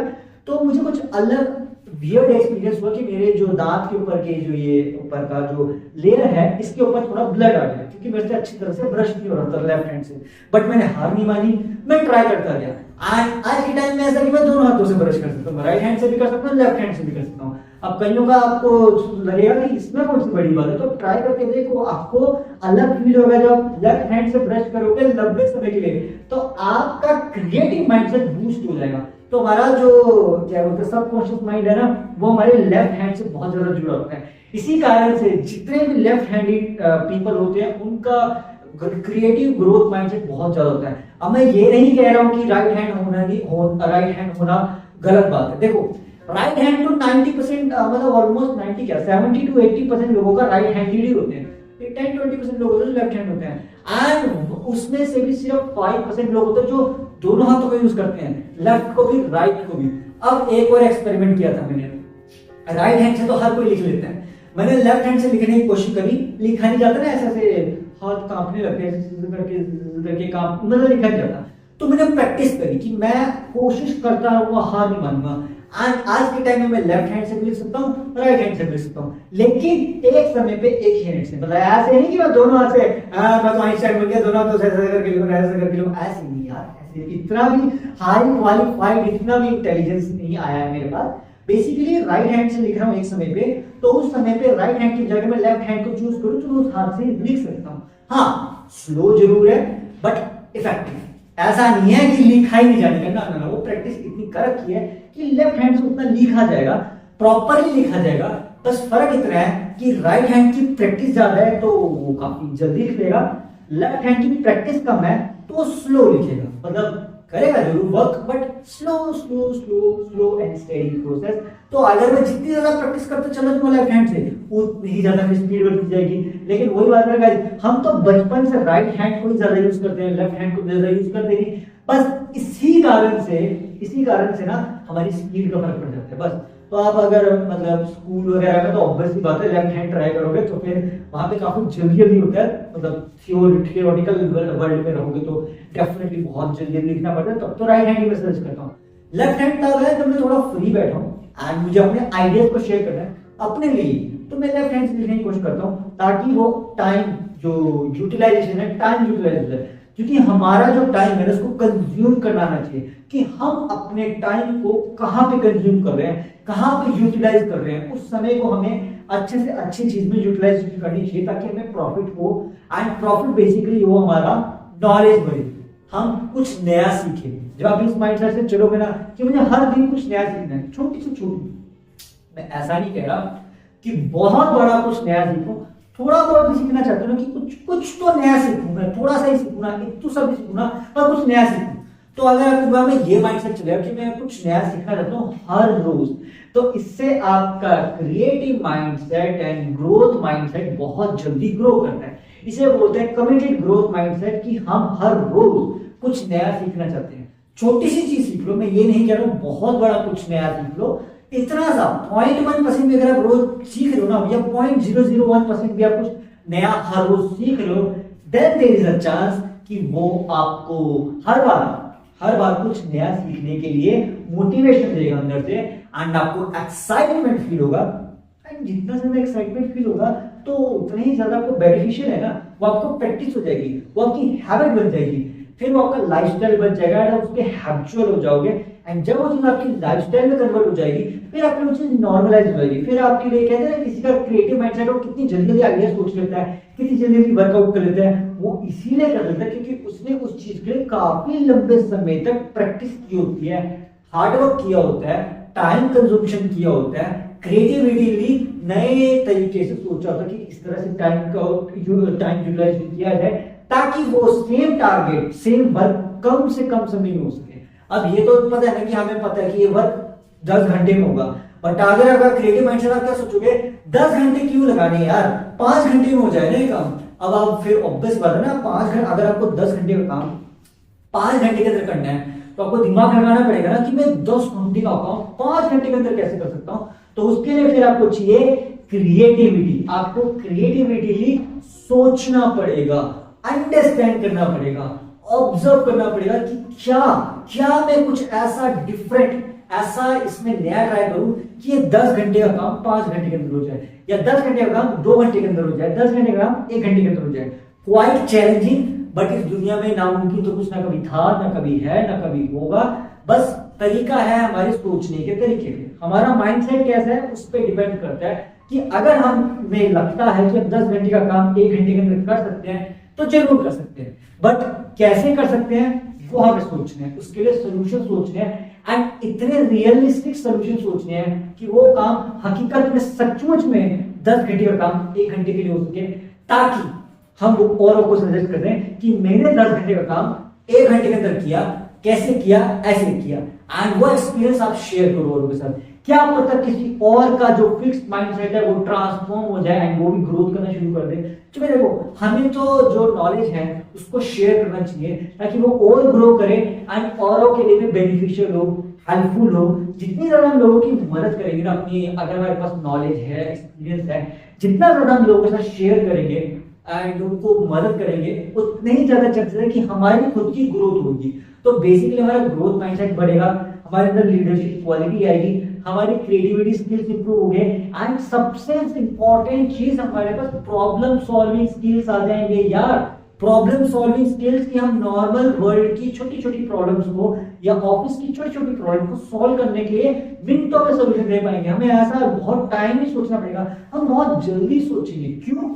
तो मुझे कुछ अलग वियर्ड एक्सपीरियंस हुआ कि मेरे जो दांत के ऊपर के जो ये ऊपर का जो लेयर है इसके ऊपर थोड़ा ब्लड आ गया, क्योंकि मेरे से अच्छी तरह से ब्रश नहीं हो रहा था लेफ्ट हैंड से। बट मैंने हार नहीं मानी, मैं ट्राई करता गया। आज के टाइम में ऐसा कि मैं दोनों हाथों से ब्रश कर सकता हूँ, राइट हैंड से भी कर सकता हूँ, लेफ्ट हैंड से भी कर सकता हूँ। अब कईयों का आपको लगेगा कि इसमें कौन सी बड़ी बात है, तो ट्राई करके देखो, आपको अलग फील होगा जब लेफ्ट हैंड से ब्रश करोगे लंबे समय के लिए, तो आपका क्रिएटिव माइंडसेट बूस्ट हो जाएगा। तो हमारा जो क्या बोलते हैं सबकॉन्शियस माइंड है ना, वो हमारे लेफ्ट हैंड से बहुत ज्यादा जुड़ा होता है। इसी कारण से जितने भी लेफ्ट हैंडेड पीपल होते हैं उनका क्रिएटिव ग्रोथ माइंडसेट बहुत ज्यादा होता है। अब मैं ये नहीं कह रहा हूँ कि राइट हैंड होना गलत बात है। देखो राइट हैंड तो 90% मतलब ऑलमोस्ट 90 क्या 70 to 80% लोगों का राइट हैंडेड ही होते हैं, 10-20% लोग होते हैं लेफ्ट हैंड होते हैं। एंड उसमें से भी सिर्फ 5% लोग होते हैं जो दोनों हाथों को यूज करते हैं, लेफ्ट को भी राइट को भी। अब एक और एक्सपेरिमेंट किया था मैंने, राइट हैंड से तो हर कोई लिख लेता है, मैंने लेफ्ट हैंड से लिखने की कोशिश करी, लिखा नहीं जाता ना, ऐसे हाथ कांपने लगते हैं करके काम मतलब लिखा नहीं जाता। तो मैंने प्रैक्टिस करी कि मैं कोशिश करता रहूंगा, हार नहीं मानूंगा। आज के टाइम में मैं लेफ्ट हैंड से भी लिख सकता हूँ, राइट हैंड से भी लिख सकता हूँ, लेकिन एक समय पे एक ही हैंड से, मतलब ऐसे नहीं कि मैं दोनों हाथ से मैं तो आइंस्टाइन बन गया, दोनों हाथों से ऐसे करके लिखूं, ऐसे करके लिखूं, ऐसे नहीं यार, ऐसे इतना भी हाई क्वालिफाइड, इतना भी इंटेलिजेंस नहीं आया है मेरे पास। बेसिकली राइट हैंड से लिख रहा हूँ एक समय पे, तो उस समय पे राइट हैंड की जगह मैं लेफ्ट हैंड को चूज करूँ तो उस हाथ से लिख सकता हूँ। हाँ स्लो जरूर है बट इफेक्टिव, ऐसा नहीं है कि लिखा ही नहीं जाएगा, ना ना ना, वो प्रैक्टिस इतनी कर रखी है कि लेफ्ट हैंड से उतना लिखा जाएगा, प्रॉपरली लिखा जाएगा। बस फर्क इतना है कि राइट हैंड की प्रैक्टिस ज्यादा है तो वो काफी जल्दी लिख लेगा, लेफ्ट हैंड की प्रैक्टिस कम है तो वो स्लो लिखेगा, मतलब करेगा जरूर work but slow slow slow slow and steady process. तो अगर मैं जितनी ज्यादा प्रैक्टिस करते चला जाऊंगा लेफ्ट हैंड से उतनी ही ज्यादा मेरी स्पीड बढ़ती जाएगी। लेकिन वही बात है गाइस, हम तो बचपन से राइट हैंड को ही ज्यादा यूज करते हैं, लेफ्ट हैंड को ज्यादा यूज करते नहीं। बस इसी कारण से ना हमारी स्पीड का फर्क पड़ जाता है बस। तो आप अगर मतलब स्कूल वगैरह में तो ऑब्वियसली बात है लेफ्ट हैंड ट्राई करोगे तो फिर वहां पे काफी जल्दी होता है, मतलब थियोरेटिकल वर्ल्ड में रहोगे तो डेफिनेटली बहुत जल्दी लिखना पड़ता है, तब तो राइट हैंड ही मैं सर्च करता हूँ। लेफ्ट हैंड तब है जब मैं थोड़ा फ्री बैठा हूँ एंड मुझे अपने आइडियाज को शेयर करना है अपने लिए, तो मैं लेफ्ट हैंड से लिखने की कोशिश करता हूँ ताकि वो टाइम जो यूटिलाइजेशन है, टाइम यूटिलाइजेशन है, क्योंकि हमारा जो टाइम है उसको कंज्यूम करना आना चाहिए कि हम अपने टाइम को कहाँ पे कंज्यूम कर रहे हैं, कहाँ पे यूटिलाइज कर रहे हैं। उस समय को हमें अच्छे से अच्छी चीज में यूटिलाइज करनी चाहिए ताकि हमें प्रॉफिट हो, एंड प्रॉफिट बेसिकली वो हमारा नॉलेज बढ़े, हम कुछ नया सीखें। जब आप इस माइंडसेट से चलोगे ना कि मुझे हर दिन कुछ नया सीखना है, छोटी से छोटी, मैं ऐसा नहीं कह रहा कि बहुत बड़ा कुछ नया सीखूं, थोड़ा बहुत भी सीखना चाहते हो ना कि कुछ तो नया सीखूं, मैं थोड़ा सा ही सीखूं ना, एक तो सब भी सीखूं ना, पर कुछ नया सीखूं। तो अगर आपके दिमाग में ये माइंडसेट चलेगा कि मैं कुछ नया सीखना चाहता हूँ हर रोज, तो इससे आपका creative mindset and growth mindset बहुत जल्दी ग्रो करता है। इसे बोलते हैं कमिटेड ग्रोथ माइंडसेट, कि हम हर रोज कुछ नया सीखना चाहते हैं। छोटी सी चीज सीख लो, मैं ये नहीं कह रहा हूँ बहुत बड़ा कुछ नया सीख लो, इतना सा 0.1% भी अगर आप रोज सीख रहे हो ना, या 0.001% भी आप कुछ नया हर रोज सीख रहे हो, then there is a chance कि वो आपको हर बार कुछ नया सीखने के लिए मोटिवेशन देगा अंदर से, एंड आपको एक्साइटमेंट फील होगा। एंड जितना ज्यादा एक्साइटमेंट फील होगा तो उतना ही ज्यादा आपको बेनिफिशियल है ना, वो आपको प्रैक्टिस हो जाएगी, वो आपकी हैबिट बन जाएगी, फिर वो आपका लाइफस्टाइल बन जाएगा, आप उसके हैबिचुअल हो जाओगे। एंड जब वो चीज आपकी लाइफस्टाइल में कन्वर्ट हो जाएगी, फिर आपकी वो चीज नॉर्मलाइज हो जाएगी। फिर आपके लिए कहते हैं ना, किसी का क्रिएटिव माइंडसेट हो कितनी जल्दी आइडिया सोच लेता है, कितनी जल्दी वर्कआउट कर लेता है, वो इसीलिए कर लेता है क्योंकि उसने उस चीज के लिए काफी लंबे समय तक प्रैक्टिस की होती है, हार्डवर्क किया होता है, टाइम कंज्यूमेशन किया होता है, क्रिएटिविटी नए तरीके से सोचा होता है कि इस तरह से टाइम यूटिलाइज किया जाए ताकि वो सेम टारगेट, सेम वर्क कम से कम समय में हो सके। अब ये तो पता है ना कि हमें पता है कि ये वर्क 10 घंटे में होगा, बट अगर क्रिएटिव माइंडसेट आप क्या सोचोगे 10 घंटे क्यों लगाने यार, 5 घंटे में हो जाए ना ये काम। अब आप फिर ऑब्वियस बात है ना, 5 घंटे, अगर आपको 10 घंटे का काम 5 घंटे के अंदर करना है तो आपको दिमाग लगाना पड़ेगा ना कि मैं 10 घंटे का काम 5 घंटे के अंदर कैसे कर सकता हूं। तो उसके लिए फिर आपको चाहिए क्रिएटिविटी। आपको क्रिएटिविटी सोचना पड़ेगा, अंडरस्टैंड करना पड़ेगा, ऑब्जर्व करना पड़ेगा कि क्या क्या मैं कुछ ऐसा डिफरेंट, ऐसा इसमें नया ट्राई करूं कि ये 10 घंटे का काम 5 घंटे के अंदर हो जाए, या 10 घंटे का काम 2 घंटे के अंदर हो जाए, 10 घंटे का काम 1 घंटे के अंदर हो जाए। क्वाइट चैलेंजिंग, बट इस दुनिया में नामुमकिन तो कुछ ना कभी था, ना कभी है, ना कभी होगा। बस तरीका है हमारे सोचने के तरीके पे, हमारा माइंडसेट कैसा है उस पर डिपेंड करता है कि अगर हमें लगता है कि हम 10 घंटे का काम 1 घंटे के अंदर कर सकते हैं तो जरूर कर सकते हैं, बट कैसे कर सकते हैं वो हमें सोचना है, उसके लिए सोल्यूशन सोचने हैं, एंड इतने रियलिस्टिक सोल्यूशन सोचने हैं कि वो काम हकीकत में सचमुच में 10 घंटे का काम 1 घंटे के लिए हो सके, ताकि हम वो औरों को सजेस्ट कर दें कि मैंने 10 घंटे का काम 1 घंटे के अंदर किया, कैसे किया, ऐसे किया, एंड वो एक्सपीरियंस आप शेयर करो औरों के साथ। क्या पता किसी और का जो फिक्स्ड माइंडसेट है वो ट्रांसफॉर्म हो जाए एंड वो भी ग्रोथ करना शुरू कर दे। क्योंकि देखो हमें तो जो नॉलेज है उसको शेयर करना चाहिए ताकि वो और ग्रो करे एंड औरों के लिए भी बेनिफिशियल हो, हेल्पफुल हो। जितनी ज्यादा हम लोगों की मदद करेंगे ना अपनी, अगर हमारे पास नॉलेज है, एक्सपीरियंस है, जितना ज्यादा हम लोगों के साथ शेयर करेंगे एंड उनको मदद करेंगे, उतने ही ज्यादा चांसेस है कि हमारी खुद की ग्रोथ होगी। तो बेसिकली हमारा ग्रोथ माइंडसेट बढ़ेगा, हमारे अंदर लीडरशिप क्वालिटी आएगी, हमारी क्रिएटिविटी स्किल्स इंप्रूव होंगे, एंड सबसे इंपॉर्टेंट चीज हमारे पास प्रॉब्लम सॉल्विंग स्किल्स आ जाएंगे यार। प्रॉब्लम सॉल्विंग स्किल्स की हम नॉर्मल वर्ल्ड की छोटी छोटी प्रॉब्लम्स को या ऑफिस की छोटी छोटी प्रॉब्लम को सॉल्व करने के लिए मिनटों में सोल्यूशन दे पाएंगे। हमें ऐसा बहुत टाइम नहीं सोचना पड़ेगा, हम बहुत जल्दी सोचेंगे। क्यों?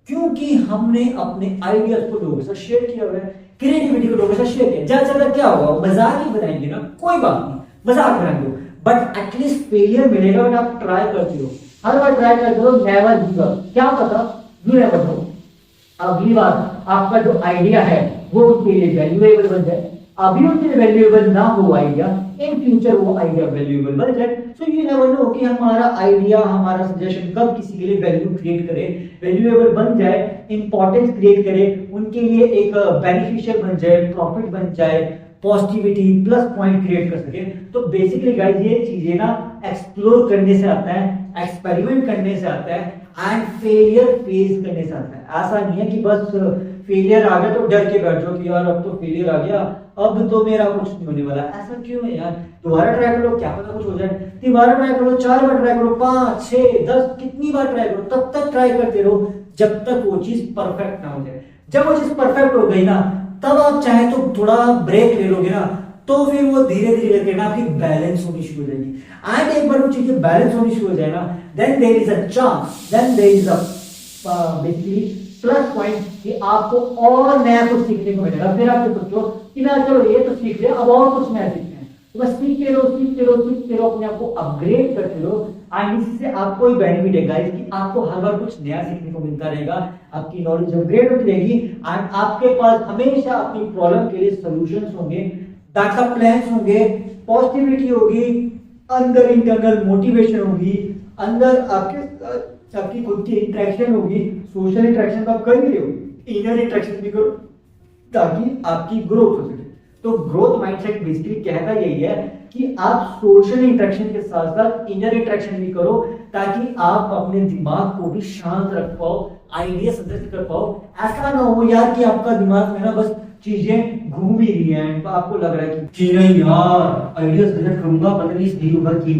क्योंकि हमने अपने आइडियाज को लोगों के साथ शेयर किया हुआ है, क्रिएटिविटी को लोगों के साथ शेयर किया। ज्यादा ज्यादा क्या होगा, मजाक ही बनाएंगे ना, कोई बात नहीं, मजाक बनाएंगे, बट एटलीस्ट फेलियर मिलेगा। बट आप ट्राई करते हो, हर बार ट्राई करते हो, नेवर गिव अप। क्या पता यू नेवर नो, अगली बार आपका जो आइडिया है वो उनके लिए वैल्यूएबल बन जाए। अभी उनके लिए वैल्यूएबल ना हो आइडिया, इन फ्यूचर वो आइडिया वैल्यूएबल बन जाए। सो यू नेवर नो कि हमारा आइडिया, हमारा सजेशन कब किसी के लिए वैल्यू क्रिएट करे, वैल्यूएबल बन जाए, इंपॉर्टेंस क्रिएट करे, उनके लिए एक बेनिफिशियल बन जाए, प्रॉफिट बन जाए, पॉजिटिविटी प्लस पॉइंट क्रिएट कर सके। तो बेसिकली गाइस ये चीजें ना एक्सप्लोर करने से आता है, एक्सपेरिमेंट करने से आता है, एंड फेलियर फेस करने से आता है। ऐसा नहीं है कि बस फेलियर आ गया तो डर के बैठ जाओ कि यार अब तो फेलियर आ गया, अब तो मेरा कुछ नहीं होने वाला। ऐसा क्यों है यार, दोबारा ट्राई करो, क्या पता कुछ हो जाए। दोबारा ट्राई करो, 4 बार ट्राई करो, 5, 6, 10, कितनी बार ट्राई करो, तब तक ट्राई करते रहो जब तक वो चीज परफेक्ट ना हो जाए। जब वो चीज परफेक्ट हो गई ना, तब आप चाहे तो थोड़ा ब्रेक ले लोगे ना, तो फिर वो धीरे धीरे करके ना आपकी बैलेंस होनी शुरू हो जाएगी। एंड एक बार वो चीजें बैलेंस होनी शुरू हो जाए ना, then there is a chance, then there is a basically plus point कि आपको और नया कुछ सीखने को मिलेगा। फिर आप सोचो कि मैं चलो ये तो सीख लिया, अब और कुछ नया सीखना है, तो बस सीखते रहो, सीखते रहो, सीखते रहो, अपने आप को अपग्रेड करते रहो। एंड इससे आपको ही बेनिफिट है गाइस कि आपको हर बार कुछ नया सीखने को मिलता रहेगा, आपकी नॉलेज अपग्रेड होती रहेगी, एंड आपके पास हमेशा अपनी प्रॉब्लम के लिए सॉल्यूशंस होंगे, बैकअप प्लान्स होंगे, पॉजिटिविटी होगी, अंदर इंटरनल मोटिवेशन होगी, अंदर आपकी खुद की इंटरेक्शन होगी। सोशल इंटरेक्शन तो आप कर ही रहे हो, इनर इंटरेक्शन भी करो ताकि आपकी ग्रोथ हो सके। तो ग्रोथ माइंडसेट बेसिकली कहता यही है कि आप सोशल इंटरेक्शन के साथ साथ इनर इंटरेक्शन भी करो, ताकि आप अपने दिमाग को भी शांत रख पाओ, आइडिया सजेस्ट कर पाओ। ऐसा ना हो यार कि आपका दिमाग में ना बस चीजें घूम ही रही हैं, आपको लग रहा है कि नहीं यार आइडिया सजेस्ट करूंगा, पता नहीं सही होगा कि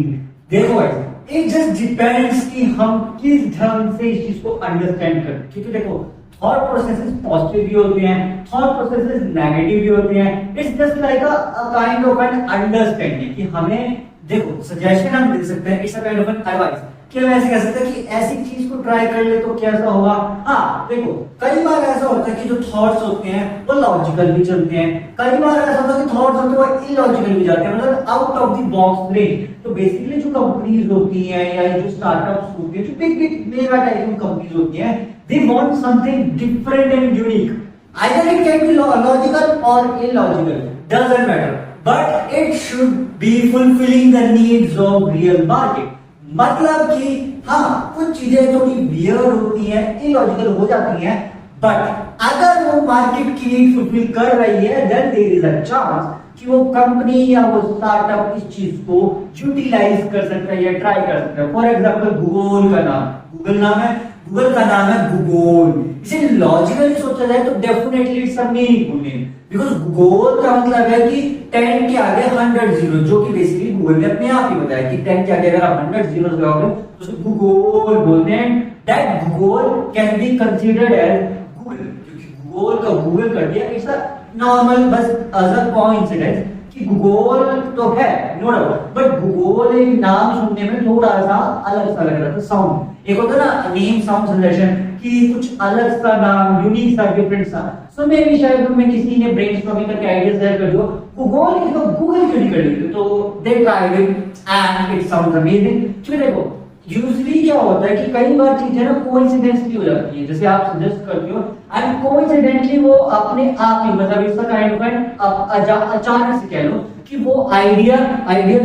देखो ऐसा इट जस्ट डिपेंड्स कि हम किस ढंग से इस चीज को अंडरस्टैंड करते हैं। क्योंकि देखो थॉट प्रोसेसेस पॉजिटिव भी होते हैं, थॉट प्रोसेसेस नेगेटिव भी होते हैं। It's just like a kind of an understanding कि हमें देखो सजेशन हम दे सकते हैं, it's a kind of an advice कि हम ऐसे कह सकते हैं कि ऐसी चीज को ट्राई कर ले तो कैसा होगा। हाँ देखो कई बार ऐसा होता है कि जो थॉट्स होते हैं वो लॉजिकल भी चलते हैं, कई बार ऐसा होता है कि थॉट्स होते हैं वो इलॉजिकल भी जाते हैं, मतलब out of the box range. तो बेसिकली जो कंपनीज होती हैं या जो स्टार्टअप्स होती हैं, जो बिग बिग मेगा टाइप की कंपनीज होती हैं, they want something different and unique. Either it can be logical or illogical, doesn't matter, but it should be fulfilling the needs of real market. मतलब कि हाँ कुछ चीजें थोड़ी वियर्ड होती हैं, इलॉजिकल हो जाती हैं, बट अगर वो मार्केट की नीड फुलफिल कर रही है, then there is a chance कि वो कंपनी या वो स्टार्टअप इस चीज को यूटिलाइज कर सकता है या ट्राई कर सकता है। फॉर एग्जांपल गूगल का नाम, गूगल नाम है, गूगल का नाम है गूगल। इसे लॉजिकली सोचा जाए तो definitely it's a meaningful name, because Google का मतलब है कि 10 के आगे 100 जीरो, जो कि बेसिकली गूगल ने अपने आप ही बताया कि 10 के आगे अगर आप 100 जीरो लगाओगे तो उसे गूगल बोलते हैं। That Google can be considered as Google, क्योंकि गूगल का गूगल कर दिया, इट्स अ नॉर्मल बस एज अ कोइंसिडेंस कि गूगल तो है नो डाउट, बट गूगल एक नाम सुनने में थोड़ा सा अलग सा लग रहा था साउंड। एक होता है ना नेम साउंड जनरेशन कि कुछ अलग सा नाम, यूनिक सा, डिफरेंट सा। सो मे भी शायद में किसी ने ब्रेनस्टॉर्मिंग करके आइडिया शेयर कर दियो, गूगल इसको गूगल क्यों नहीं कर लेते, तो they tried it and it sounds amazing. क्योंकि देखो यूजुअली क्या होता है कि कई बार चीजें ना कोइंसिडेंटली हो जाती है, जैसे आप सजेस्ट करते हो एंड कोइंसिडेंटली वो अपने आप ही मतलब इट्स अ काइंड ऑफ अचानक से कह लो कि वो आइडिया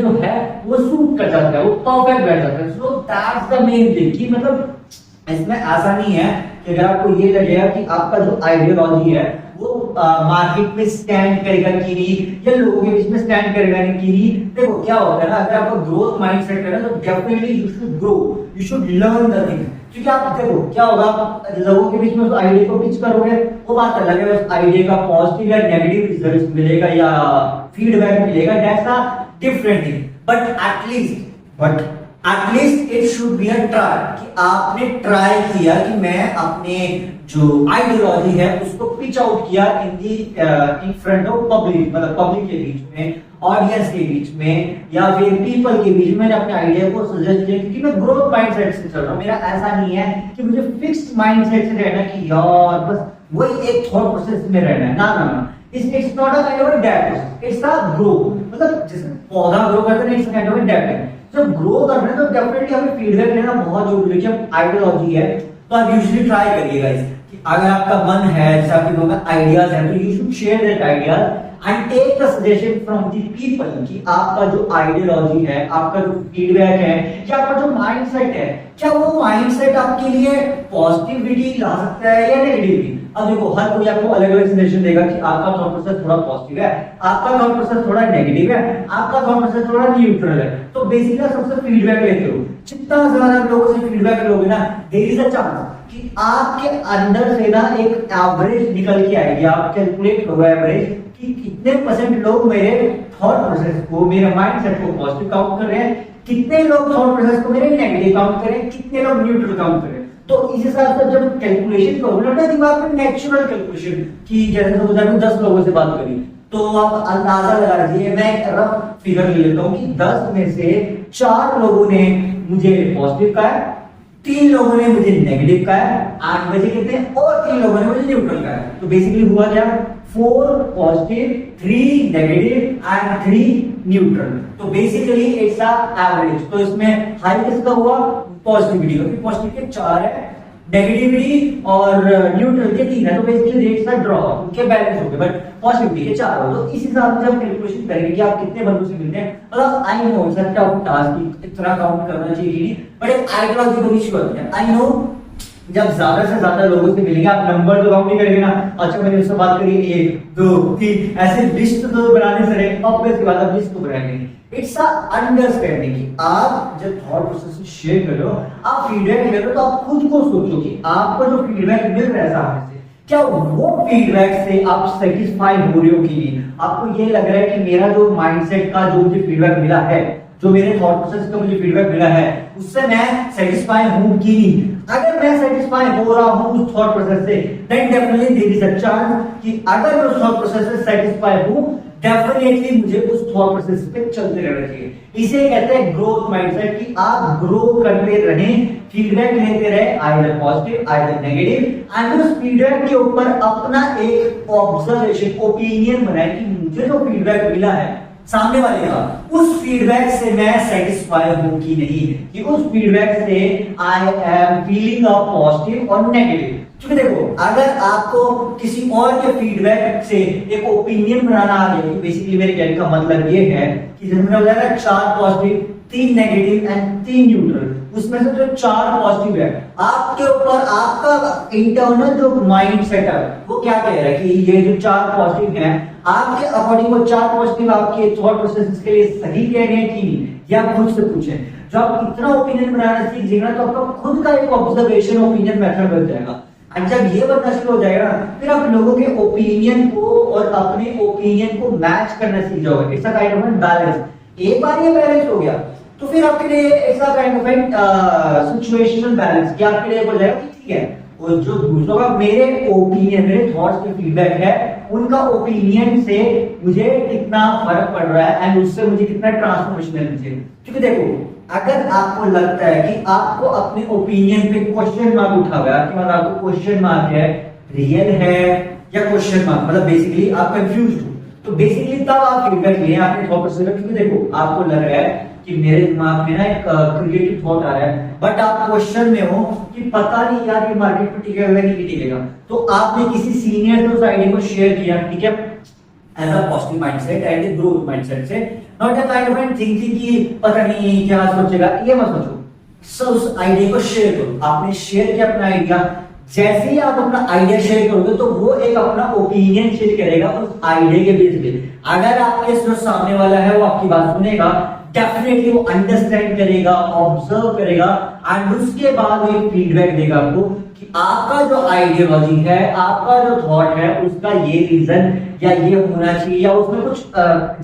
जो है वो सूट कर जाता है, वो परफेक्ट बैठ जाता है। So that's the main thing कि मतलब इसमें ऐसा नहीं है कि अगर आपको ये लगेगा कि आपका जो आइडियोलॉजी है वो मार्केट में स्टैंड करेगा कि नहीं, या लोगों के बीच में स्टैंड करेगा कि नहीं। देखो क्या होता है ना, अगर आपका ग्रोथ माइंडसेट है ना तो definitely you should grow, you should learn the thing. क्योंकि आप देखो क्या होगा, आप लोगों के बीच में उस आइडिया को पिच करोगे, वो बात अलग है, उस आइडिया का पॉजिटिव या नेगेटिव रिजल्ट मिलेगा या फीडबैक मिलेगा, that's a different thing. But at least it should be a try, कि आपने ट्राई किया कि मैं अपने जो आइडियोलॉजी है उसको पिच आउट किया इन फ्रंट ऑफ पब्लिक, मतलब पब्लिक के बीच में, ऑडियंस के बीच में, या फिर पीपल के बीच में मैंने अपने आइडिया को सजेस्ट किया। क्योंकि मैं ग्रोथ माइंडसेट से चल रहा हूं, मेरा ऐसा नहीं है कि मुझे फिक्स्ड माइंडसेट से रहना कि यार बस वही एक थॉट प्रोसेस में रहना है, ना it's not a kind of depth, it's a grow. मतलब जैसे पौधा ग्रो करता है, it's a kind of depth. जब ग्रो कर रहे हैं तो डेफिनेटली हमें फीडबैक लेना बहुत जरूरी है। कि अब आइडियोलॉजी है तो आप यूजुअली ट्राई करिएगा कि अगर आपका मन है, जैसे आपके लोगों में आइडियाज हैं, तो you should share that ideas and take the suggestion from the people कि आपका जो आइडियोलॉजी है, आपका जो फीडबैक है, या आपका जो माइंडसेट है, क्या वो माइंडसेट आपके लिए पॉजिटिविटी ला सकता है या नेगेटिविटी। अब देखो हर कोई आपको अलग अलग सजेशन देगा कि आपका थॉट प्रोसेस थोड़ा पॉजिटिव है, आपका थॉट प्रोसेस थोड़ा नेगेटिव है, आपका थॉट प्रोसेस थोड़ा न्यूट्रल है। तो बेसिकली सबसे फीडबैक लेते हो, जितना ज्यादा लोगों से फीडबैक लोगे ना, देयर इज अ चांस कि आपके अंदर से ना एक एवरेज निकल के आएगी। आप कैलकुलेट करो एवरेज कि कितने परसेंट लोग मेरे थॉट प्रोसेस को, मेरे माइंडसेट को पॉजिटिव काउंट कर रहे हैं, कितने लोग थॉट प्रोसेस को मेरे नेगेटिव काउंट कर रहे हैं, कितने लोग न्यूट्रल काउंट कर रहे हैं। तो इस हिसाब से जब कैलकुलेशन करोगे ना दिमाग में नेचुरल कैलकुलेशन कि जैसे सपोज आपने 10 लोगों से बात करी, तो आप अंदाजा लगा लीजिए, मैं एक रफ फिगर ले लेता हूं कि 10 में से 4 लोगों ने मुझे पॉजिटिव कहा है, 3 लोगों ने मुझे नेगेटिव कहा है, 8 बजे कितने और 3 लोगों ने मुझे न्यूट्रल कहा है। तो बेसिकली हुआ क्या, 4 पॉजिटिव, 3 नेगेटिव एंड 3 न्यूट्रल। तो बेसिकली इट्स अ एवरेज। तो इसमें हाई किसका हुआ, पॉजिटिविटी, क्योंकि पॉजिटिव के 4 है, नेगेटिविटी और न्यूट्रल के 3 है, तो बेसिकली रेट्स आर ड्रॉ, उनके बैलेंस हो गए, बट पॉजिटिविटी के 4 हो। तो इस हिसाब से जब कैलकुलेशन करेंगे कि आप कितने बंदों से मिलते हैं, मतलब I know it's a tough task, इतना काउंट करना चाहिए कि नहीं, बट एक आइडियोलॉजिकल इशू है। आई नो जब ज्यादा से ज्यादा लोगों से मिलेंगे, आप नंबर तो काउंट नहीं करेंगे ना, अच्छा मैंने उससे बात करी 1 2 3 ऐसे लिस्ट तो बनाने से रहे, अब इसके बाद आप लिस्ट को बनाएंगे। इट्स अ अंडरस्टैंडिंग कि आप जब थॉट प्रोसेस शेयर कर रहे हो, आप फीडबैक ले रहे हो, तो आप खुद को सोचो कि आपको जो फीडबैक मिल रहा है सामने से, क्या वो फीडबैक से आप सेटिस्फाई हो रहे हो कि नहीं। आपको ये लग रहा है कि मेरा जो माइंडसेट का जो मुझे फीडबैक मिला है, जो मेरे थॉट प्रोसेस का मुझे फीडबैक मिला है, उससे मैं सेटिस्फाई हूं कि नहीं। अगर मैं सेटिस्फाई हो रहा हूं उस थॉट प्रोसेस से, then definitely there is a chance कि अगर मैं उस थॉट प्रोसेस से सेटिस्फाई हूं, डेफिनेटली मुझे उस थॉट प्रोसेस पे चलते रहना चाहिए। इसे कहते हैं ग्रोथ माइंडसेट, कि आप ग्रो करते रहें, फीडबैक लेते रहे, either positive either negative, and उस फीडबैक के ऊपर अपना एक ऑब्जर्वेशन, ओपिनियन बनाए कि मुझे जो फीडबैक मिला है सामने वाले का, उस फीडबैक से मैं सेटिस्फाई हूं कि नहीं, कि उस फीडबैक से I am feeling a positive और नेगेटिव। क्योंकि देखो अगर आपको किसी और के फीडबैक से एक ओपिनियन बनाना आ गया, बेसिकली मेरे कहने का मतलब ये है कि जैसे मैंने बताया 4 पॉजिटिव 3 नेगेटिव एंड 3 न्यूट्रल, उसमें से जो 4 पॉजिटिव है, आपके ऊपर आपका इंटरनल जो माइंड सेटअप वो क्या कह रहा है कि ये जो 4 पॉजिटिव हैं आपके अकॉर्डिंग, वो 4 पॉजिटिव आपके थॉट प्रोसेस के लिए सही कह रहे हैं कि नहीं, या खुद से पूछें। जब आप इतना ओपिनियन बनाना सीख जाएगा तो आपका खुद का एक ऑब्जर्वेशन ओपिनियन मेथड बन जाएगा। और जब ये बनना शुरू हो जाएगा ना, फिर आप लोगों के ओपिनियन को और अपने ओपिनियन को मैच करना सीख जाओगे। It's a kind of balance. एक बार ये बैलेंस हो गया तो फिर आपके लिए it's a kind of situational balance, कि आपके लिए हो जाएगा कि ठीक है, और जो दूसरों का मेरे ओपिनियन, मेरे थॉट्स के फीडबैक है, उनका ओपिनियन से मुझे कितना फर्क पड़ रहा है एंड उससे मुझे कितना ट्रांसफॉर्मेशन है मुझे। क्योंकि देखो, अगर आपको लगता है कि आपको अपने ओपिनियन पे क्वेश्चन मार्क उठा हुआ है, आपके पास आपको क्वेश्चन मार्क है, रियल है या क्वेश्चन मार्क, मतलब बेसिकली आप कंफ्यूज्ड हो, तो बेसिकली तब आप फीडबैक लिए अपने थॉट प्रोसेस। क्योंकि देखो, आपको लग रहा है कि मेरे दिमाग में ना एक क्रिएटिव थॉट आ रहा है, बट आप क्वेश्चन में हो कि पता नहीं यार ये मार्केट में टिकेगा कि नहीं टिकेगा, तो आपने किसी सीनियर से उस आइडिया को शेयर किया, ठीक है, as a positive mindset and a growth mindset से, not a kind of thinking कि पता नहीं क्या सोचेगा, ये मत सोचो। सो उस आइडिया को शेयर करो। आपने शेयर किया अपना आइडिया, जैसे ही आप अपना आइडिया शेयर करोगे तो वो एक अपना ओपिनियन शेयर करेगा उस आइडिया के बेस पे। अगर आपके जो सामने वाला है वो आपकी बात सुनेगा, डेफिनेटली वो अंडरस्टैंड करेगा, ऑब्जर्व करेगा एंड उसके बाद वो एक फीडबैक देगा आपको कि आपका जो आइडियोलॉजी है, आपका जो थॉट है, उसका ये रीजन या ये होना चाहिए, या उसमें कुछ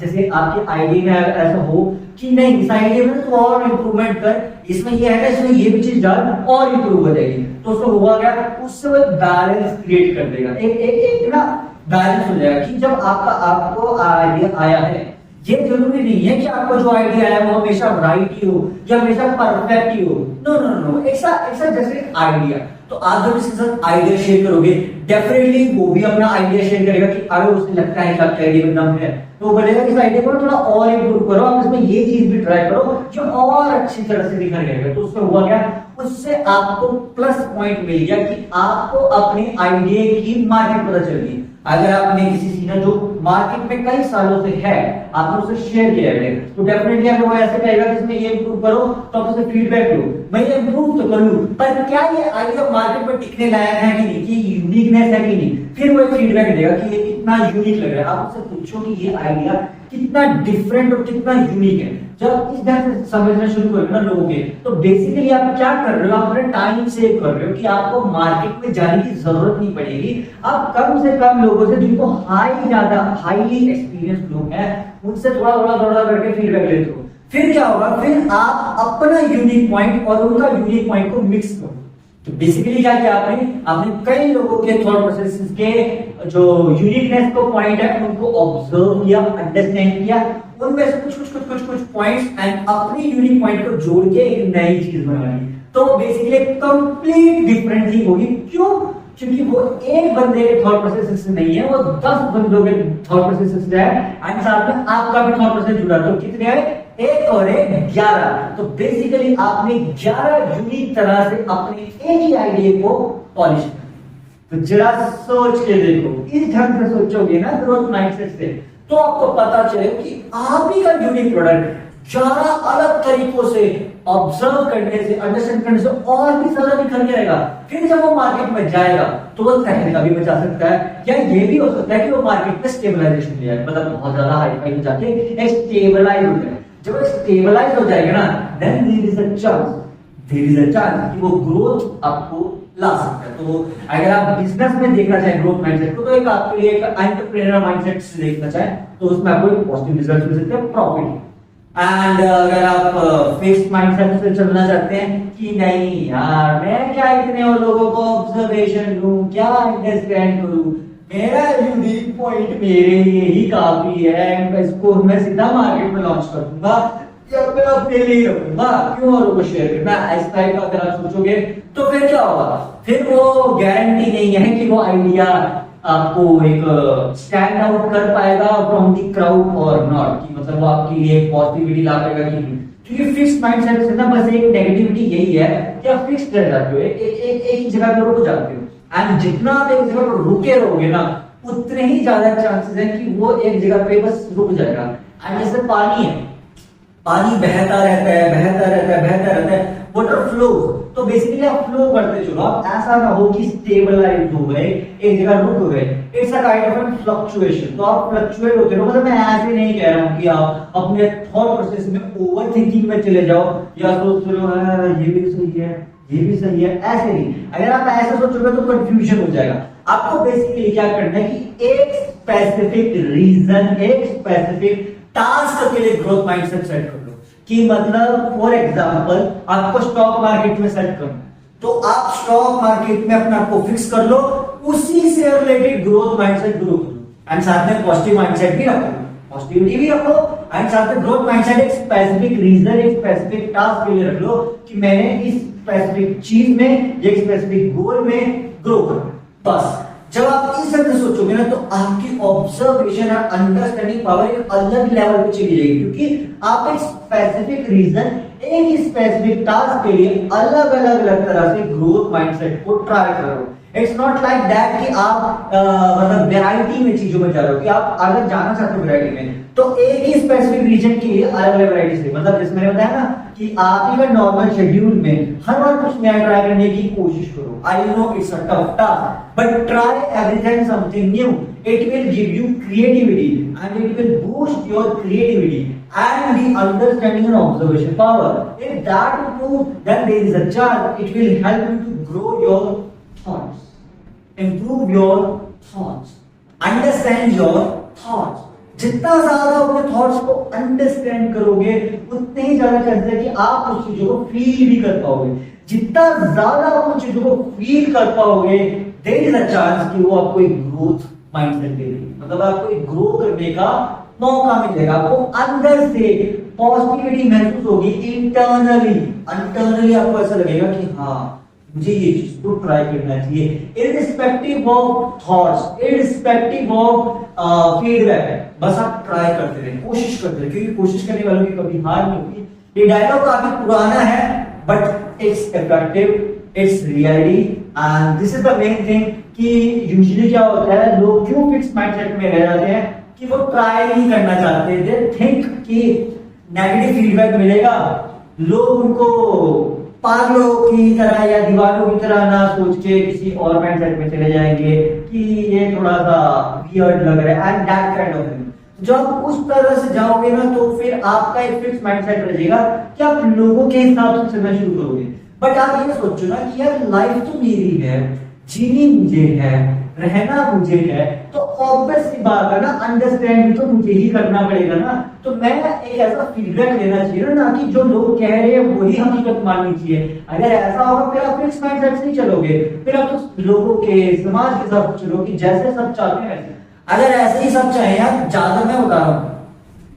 जैसे आपके आइडिया में ऐसा हो कि नहीं इस आइडिया में तो और इंप्रूवमेंट कर, इसमें ये है, इसमें ये भी चीज डाल और इंप्रूव हो जाएगी, तो उसको हुआ क्या, उससे वो बैलेंस क्रिएट कर देगा, एक ना बैलेंस हो जाएगा कि जब आपको आइडिया आया है, ये जरूरी नहीं है कि आपको जो आइडिया है वो हमेशा राइट ही हो या हमेशा परफेक्ट ही हो। नो नो नो, ऐसा जैसे आइडिया, तो आप जब इसके साथ आइडिया शेयर करोगे, डेफिनेटली वो भी अपना आइडिया शेयर करेगा कि अगर उसे लगता है कि आपका आइडिया में दम है, तो वो बोलेगा कि इस आइडिया को थोड़ा और इंप्रूव करो, आप इसमें ये चीज भी ट्राई करो जो और अच्छी तरह से दिखा रहेगा। तो उससे हुआ क्या, उससे आपको प्लस पॉइंट मिल गया कि आपको अपने आइडिया की मार्केट पता चल गई। अगर आपने किसी सीनियर जो मार्केट में कई सालों से है, आपने उसे शेयर किया है, तो डेफिनेटली अगर वो ऐसे कहेगा कि इसमें ये इंप्रूव करो, तो आप उसे फीडबैक लो, मैं ये इंप्रूव तो करूं, पर क्या ये आइडिया मार्केट में टिकने लायक है कि नहीं, कि यूनिकनेस है कि नहीं, फिर वो फीडबैक देगा कि ये कितना यूनिक लग रहा है। आप उससे पूछो कि ये आइडिया कितना डिफरेंट और कितना यूनिक है। जब इस ढंग से समझना शुरू करोगे ना लोगों के, तो बेसिकली आप क्या कर रहे हो, आप अपना टाइम सेव कर रहे हो कि आपको मार्केट में जाने की जरूरत नहीं पड़ेगी। आप कम से कम लोगों से जिनको हाईली एक्सपीरियंस लोग हैं, उनसे थोड़ा करके फीडबैक लेते हो। फिर क्या होगा, फिर आप अपना यूनिक पॉइंट और उनका यूनिक पॉइंट को मिक्स करो। तो बेसिकली क्या किया आपने कई लोगों के थॉट प्रोसेस के जो यूनिकनेस को पॉइंट है उनको ऑब्जर्व किया, अंडरस्टैंड किया, उनमें से कुछ पॉइंट्स एंड अपनी यूनिक पॉइंट को जोड़ के एक नई चीज बनाई। तो बेसिकली कंप्लीट डिफरेंट थिंग होगी। क्यों? क्योंकि वो एक बंदे के थॉट प्रोसेस से नहीं है, वो 10 बंदों के थॉट प्रोसेस से है एंड साथ में आपका भी थॉट प्रोसेस जुड़ा। तो कितने है, 1 और 1 11। तो बेसिकली आपने 11 यूनिक तरह से अपने एक ही आइडिया को पॉलिश किया। तो जरा सोच के देखो, इस ढंग से सोचोगे ना ग्रोथ माइंडसेट से, तो आपको पता चले कि आप ही का यूनिक प्रोडक्ट 11 अलग तरीकों से ऑब्जर्व करने से, अंडरस्टैंड करने से और भी ज्यादा निखर के रहेगा। फिर जब वो मार्केट में जाएगा तो वो तहलका भी बचा सकता है, या ये भी हो सकता है कि वो मार्केट में स्टेबलाइजेशन ले जाए, मतलब बहुत ज्यादा हाई फाई में जाके स्टेबलाइज हो जाए। जब स्टेबलाइज हो जाएगा ना, then there is a chance कि वो ग्रोथ आपको ला सकता है। तो अगर आप बिजनेस में देखना चाहें ग्रोथ माइंडसेट को, तो एक आपके लिए एक एंटरप्रेन्योर माइंडसेट से देखना चाहें तो उसमें आपको एक पॉजिटिव रिजल्ट मिल सकते हैं, प्रॉफिट। एंड अगर आप फिक्स्ड माइंडसेट से चलना चाहते हैं कि नहीं यार मैं क्या इतने और लोगों को ऑब्जर्वेशन लूं, क्या अंडरस्टैंड करूं, मेरा यूनिक पॉइंट मेरे लिए ही काफी है, मैं इसको मैं सीधा मार्केट में लॉन्च कर दूंगा या मैं अपने लिए रखूंगा, क्यों औरों को शेयर करना, इस टाइप का अगर आप सोचोगे तो फिर क्या होगा, फिर वो गारंटी नहीं है कि वो आइडिया आपको एक स्टैंड आउट कर पाएगा फ्रॉम द क्राउड और नॉट, कि मतलब वो आपके लिए पॉजिटिविटी ला पाएगा कि नहीं। क्योंकि फिक्स्ड माइंडसेट से ना बस एक नेगेटिविटी यही है कि आप फिक्स्ड रह जाते हो, एक ही जगह पर रुक जाते हो। एंड जितना आप एक जगह पर रुके रहोगे ना, उतने ही ज्यादा चांसेस है कि वो एक जगह पे बस रुक जाएगा। एंड जैसे पानी है, पानी बहता रहता है, बहता रहता है, बहता रहता है, वाटर फ्लो। तो बेसिकली आप फ्लो करते चलो, आप ऐसा ना हो कि स्टेबलाइज हो गए, एक जगह रुक गए। It's a kind of an fluctuation. तो आप फ्लक्चुएट होते रहो। मतलब मैं ऐसे नहीं कह रहा हूं कि आप अपने थॉट प्रोसेस में ओवर थिंकिंग में चले जाओ या सोच रहे हो ये भी सही है, ये भी सही है, ऐसे नहीं। अगर आप ऐसे सोचोगे तो कंफ्यूजन हो जाएगा। आपको बेसिकली क्या करना है कि एक स्पेसिफिक रीजन, एक स्पेसिफिक टास्क के लिए ग्रोथ माइंडसेट सेट कर लो। कि मतलब फॉर एग्जांपल आपको स्टॉक मार्केट में सेट करना है, तो आप स्टॉक मार्केट में अपना आपको फिक्स कर लो, उसी से रिलेटेड ग्रोथ माइंडसेट ग्रो करो। एंड साथ में पॉजिटिव माइंडसेट भी रखो, पॉजिटिविटी भी रखो। एंड साथ में ग्रोथ माइंडसेट एक स्पेसिफिक रीजन, एक स्पेसिफिक टास्क के लिए रख लो कि मैंने इस स्पेसिफिक चीज में, एक स्पेसिफिक गोल में ग्रो करना। बस जब आप इस तरह से सोचोगे ना, तो आपकी ऑब्जर्वेशन और अंडरस्टैंडिंग पावर एक अलग लेवल पे चली जाएगी। क्योंकि आप एक स्पेसिफिक रीजन, एक स्पेसिफिक टास्क के लिए अलग अलग तरह से ग्रोथ माइंडसेट को ट्राई करो। इट्स नॉट लाइक दैट कि आप मतलब वैरायटी में चीजों में जा रहे हो, कि आप अगर जाना चाहते हो वैरायटी में, तो एक ही स्पेसिफिक रीजन के लिए अलग अलग वैरायटी से, मतलब जैसे मैंने बताया ना कि आप एक नॉर्मल शेड्यूल में हर बार कुछ नया ट्राई करने की कोशिश करो। I know it's a tough task, but try everything something new. It will give you creativity and it will boost your creativity and the understanding and observation power. If that improves, then there is a chance it will help you to grow your thoughts, improve your thoughts, understand your thoughts. जितना ज्यादा अपने thoughts को understand करोगे, उतने ही ज्यादा chances है कि आप उस चीजों को फील भी कर पाओगे। जितना ज्यादा आप उन चीजों को फील कर पाओगे, देयर इज अ चांस कि वो आपको एक ग्रोथ माइंडसेट देगी। मतलब आपको एक ग्रो करने का मौका मिलेगा। आपको अंदर से पॉजिटिविटी महसूस होगी, इंटरनली आपको ऐसा लगेगा कि हाँ मुझे ये चीज को ट्राई करना चाहिए, irrespective of thoughts, irrespective of feedback. बस आप ट्राई करते रहे, कोशिश करते रहे, क्योंकि कोशिश करने वालों की कभी हार नहीं होती। ये डायलॉग काफी पुराना है, but it's effective, it's reality and this is the main thing कि यूजुअली क्या होता है, लोग क्यों फिक्स माइंडसेट में रह जाते हैं कि वो ट्राई नहीं करना चाहते। दे थिंक कि नेगेटिव फीडबैक मिलेगा, लोग उनको पागलों की तरह या दीवारों की तरह ना सोच के किसी और माइंडसेट में चले जाएंगे कि ये थोड़ा सा वियर्ड लग रहा है and that kind of thing. जब उस तरह से जाओगे ना, तो फिर आपका एक फिक्स माइंडसेट रह जाएगा कि आप लोगों के हिसाब से चलना शुरू करोगे। बट आप ये सोचो ना कि यार लाइफ तो मेरी है, जीनी मुझे है, रहना मुझे है, तो ऑब्वियस सी बात है ना, अंडरस्टैंड भी तो मुझे ही करना पड़ेगा ना। तो मैं एक ऐसा फीडबैक लेना चाहिए ना कि जो लोग कह रहे हैं वही हकीकत माननी चाहिए। अगर ऐसा होगा फिर आप फिक्स माइंडसेट से नहीं चलोगे, फिर आप तो लोगों के, समाज के साथ चलोगे जैसे सब चाहते हैं। अगर ऐसे ही सब चाहे यार, ज्यादा मैं बता रहा हूँ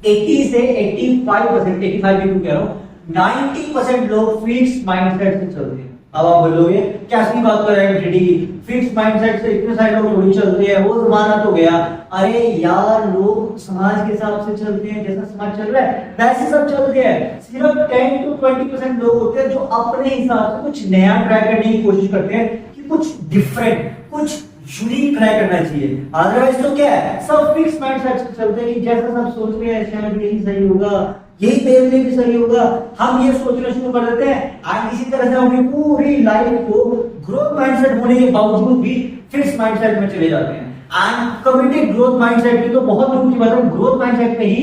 80 से 85%, 85 भी कह रहा हूँ, 90% लोग फिक्स माइंडसेट से चलते हैं। अब आप बोलोगे क्या सी बात कर रहे हैं टेडी, फिक्स माइंडसेट से इतने सारे लोग थोड़ी चलते हैं, वो जमाना तो गया। अरे यार, लोग समाज के हिसाब से चलते हैं, जैसा समाज चल रहा है वैसे सब चलते हैं। सिर्फ 10 to 20% लोग होते हैं जो अपने हिसाब से कुछ नया ट्राई करने की कोशिश करते हैं कि कुछ डिफरेंट, कुछ यूनिक ट्राई करना चाहिए। अदरवाइज तो क्या है, सब फिक्स माइंडसेट से चलते हैं कि जैसा सब सोच रहे हैं शायद यही सही होगा, यही मेरे लिए भी सही होगा। हम ये सोचना शुरू कर देते हैं और इसी तरह से अपनी पूरी लाइफ को ग्रोथ माइंडसेट होने के बावजूद भी फिक्स माइंडसेट में चले जाते हैं। एंड कमिटेड ग्रोथ माइंडसेट की तो बहुत दूर की बात है, ग्रोथ माइंडसेट में ही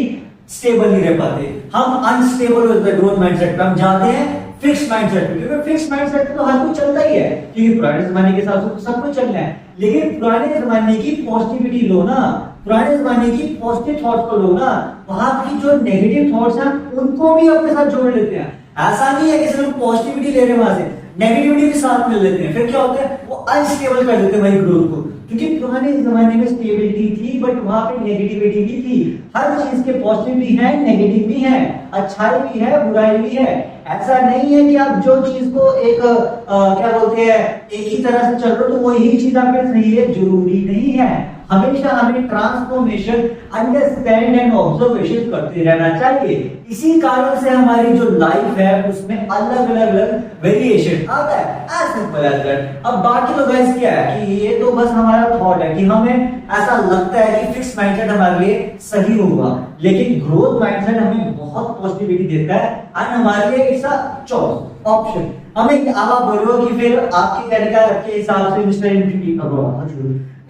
स्टेबल नहीं रह पाते। हम अनस्टेबल होते हैं ग्रोथ माइंडसेट पे, हम जाते हैं फिक्स माइंडसेट पे, क्योंकि फिक्स माइंडसेट तो हर कोई चलता ही है, क्योंकि पुराने जमाने के हिसाब से सब कुछ चलना है। लेकिन पुराने जमाने की पॉजिटिविटी लो ना, पुराने जमाने की पॉजिटिव थॉट्स को लो ना, वहां की जो नेगेटिव थॉट्स हैं उनको भी अपने साथ जोड़ लेते हैं। ऐसा नहीं है कि सिर्फ पॉजिटिविटी ले रहे हैं वहां से, नेगेटिविटी भी साथ में लेते हैं। फिर क्या होता है, वो अनस्टेबल कर देते हैं भाई ग्रोथ को, क्योंकि पुराने जमाने में स्टेबिलिटी थी बट वहां पे नेगेटिविटी भी थी। हर चीज के पॉजिटिव भी है, नेगेटिव भी है, अच्छाई भी है, बुराई भी है। ऐसा नहीं है कि आप जो चीज को एक क्या बोलते हैं एक ही तरह से चल रहे हो तो वही चीज आपके सही है, जरूरी नहीं है। हमेशा हमें ट्रांसफॉर्मेशन, अंडरस्टैंड एंड ऑब्जर्वेशन करते रहना चाहिए। इसी कारण से हमारी जो लाइफ है उसमें अलग अलग वेरिएशन आता है। As simple as that. अब बाकी तो गाइस क्या है कि ये तो बस हमारा थॉट है कि हमें ऐसा लगता है कि फिक्स माइंडसेट हमारे लिए सही होगा, लेकिन ग्रोथ माइंडसेट हमें बहुत पॉजिटिविटी देता है एंड हमारे लिए इट्स अ चॉइस ऑप्शन। हमें आप बोलो कि फिर आपके कहने का आपके हिसाब से मिस्टर इनफिनिटी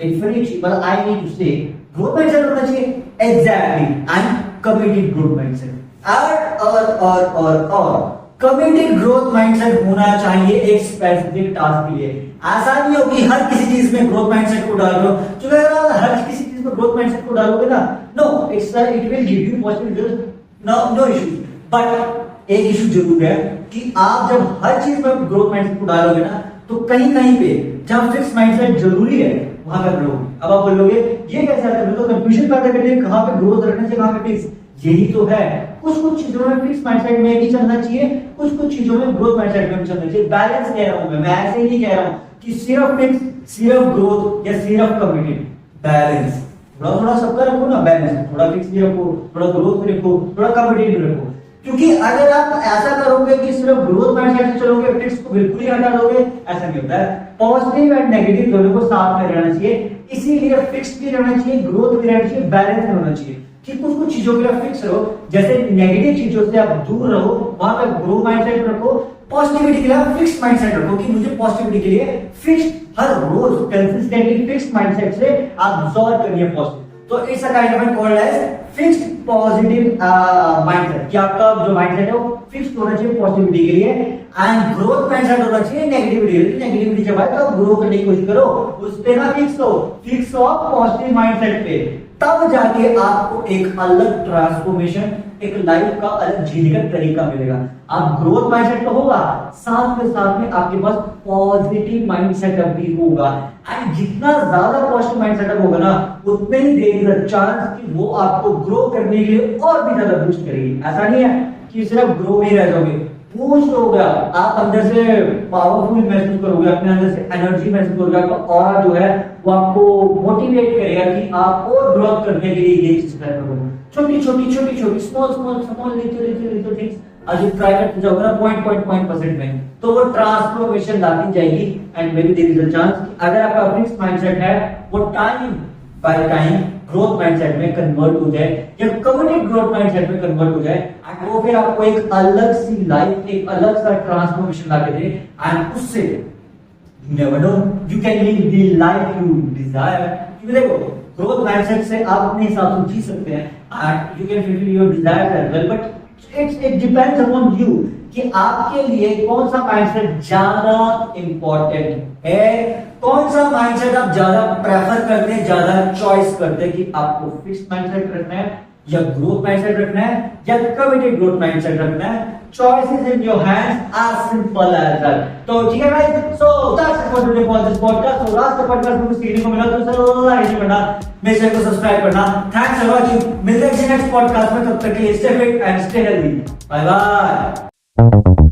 इनफिनिटी मतलब आई नीड टू से ग्रोथ माइंडसेट होना चाहिए exactly and committed growth mindset और कमिटेड ग्रोथ माइंडसेट होना चाहिए एक स्पेसिफिक टास्क के लिए। ऐसा नहीं हो कि हर किसी चीज में ग्रोथ माइंडसेट को डाल दो, क्योंकि अगर आप हर किसी चीज में ग्रोथ माइंडसेट को डालोगे ना, no it will give you positive result, no issue. But एक इशू जरूर है कि आप जब हर चीज में ग्रोथ माइंडसेट को डालोगे ना, तो कहीं कहीं पे जब फिक्स माइंडसेट जरूरी है वहां पर करोगे। अब आप बोलोगे ये कैसे आता है, तो कंफ्यूजन पैदा करते हैं कहां पे ग्रोथ रखने से कहां पे फिक्स। यही तो है, कुछ कुछ चीजों में फिक्स माइंडसेट में भी चलना चाहिए, कुछ कुछ चीजों में ग्रोथ माइंडसेट में भी चलना चाहिए। बैलेंस कह रहा हूं मैं ऐसे ही नहीं कह रहा हूं कि सिर्फ फिक्स, सिर्फ ग्रोथ या सिर्फ कमिटेड। बैलेंस थोड़ा थोड़ा सबका रखो ना, बैलेंस थोड़ा फिक्स भी रखो, थोड़ा ग्रोथ भी रखो, थोड़ा कमिटेड भी रखो। क्योंकि अगर आप ऐसा करोगे कि सिर्फ ग्रोथ माइंडसेट से चलोगे, फिक्स को बिल्कुल ही हटा दोगे, ऐसा नहीं होता है। पॉजिटिव एंड नेगेटिव दोनों को साथ में रहना चाहिए, इसीलिए फिक्स भी रहना चाहिए, ग्रोथ भी रहना चाहिए, बैलेंस भी होना चाहिए कि कुछ कुछ चीजों के लिए फिक्स रहो, जैसे नेगेटिव चीजों से आप दूर रहो, वहां पे ग्रोथ माइंडसेट रखो। पॉजिटिविटी के लिए आप फिक्स माइंडसेट रखो कि मुझे पॉजिटिविटी के लिए फिक्स हर रोज कंसिस्टेंटली फिक्स माइंडसेट से आप अब्सॉर्ब करिए पॉजिटिव। तो it's a kind of called as fixed positive mindset कि आपका जो माइंडसेट है वो फिक्स्ड होना चाहिए पॉजिटिविटी के लिए, एंड ग्रोथ माइंडसेट होना चाहिए नेगेटिविटी के लिए। नेगेटिविटी जब आए तो ग्रो करने की कोशिश करो, उस पे ना फिक्स हो पॉजिटिव माइंडसेट पे, तब जाके आपको एक अलग ट्रांसफॉर्मेशन, एक लाइफ का अलग जीने का तरीका मिलेगा। आप ग्रोथ माइंडसेट तो होगा, साथ में आपके पास पॉजिटिव माइंड सेटअप भी होगा, एंड जितना ज्यादा पॉजिटिव माइंड सेटअप होगा ना, उतने ही देर चांस कि वो आपको ग्रो करने के लिए और भी ज्यादा बूस्ट करेगी। ऐसा नहीं है कि सिर्फ ग्रो ही रह जाओगे, बूस्ट होगा, आप अंदर से पावरफुल महसूस करोगे, अपने अंदर से एनर्जी महसूस करोगे, आपका ऑरा जो है वो आपको मोटिवेट करेगा कि आप और ग्रोथ करने के लिए ये चीज करो। छोटी स्मॉल लिटिल थिंग्स आज ट्राई करते जाओगे ना पॉइंट में, तो वो ट्रांसफॉर्मेशन लाती जाएगी, and may be there is a chance अगर आपका फिक्स माइंडसेट है वो time by time growth mindset में कन्वर्ट हो जाए या कमिटेड ग्रोथ माइंडसेट में कन्वर्ट हो जाए, एंड वो फिर आपको एक अलग सी लाइफ, एक अलग सा ट्रांसफॉर्मेशन ला के दे, एंड उससे you never no you can live the life you desire. क्योंकि देखो ग्रोथ माइंडसेट से आप अपने हिसाब से जी सकते हैं, and you can fulfil your desires as well, but it depends upon you कि आपके लिए कौन सा माइंडसेट ज्यादा इंपॉर्टेंट है, कौन सा माइंडसेट आप ज्यादा प्रेफर करते हैं, ज्यादा चॉइस करते हैं कि आपको फिक्स्ड माइंडसेट रखना है या ग्रोथ माइंडसेट रखना है या कमिटेड ग्रोथ माइंडसेट रखना है। Choice is in your hands, as simple as that. तो ठीक है guys, so that's it for today for this podcast. तो आज का पॉडकास्ट में कुछ सीखने को मिला तो सर लाइक करना, मेरे चैनल को सब्सक्राइब करना। थैंक्स फॉर वाचिंग, मिलते हैं नेक्स्ट पॉडकास्ट में, तब तक के लिए stay fit and stay healthy. Bye bye.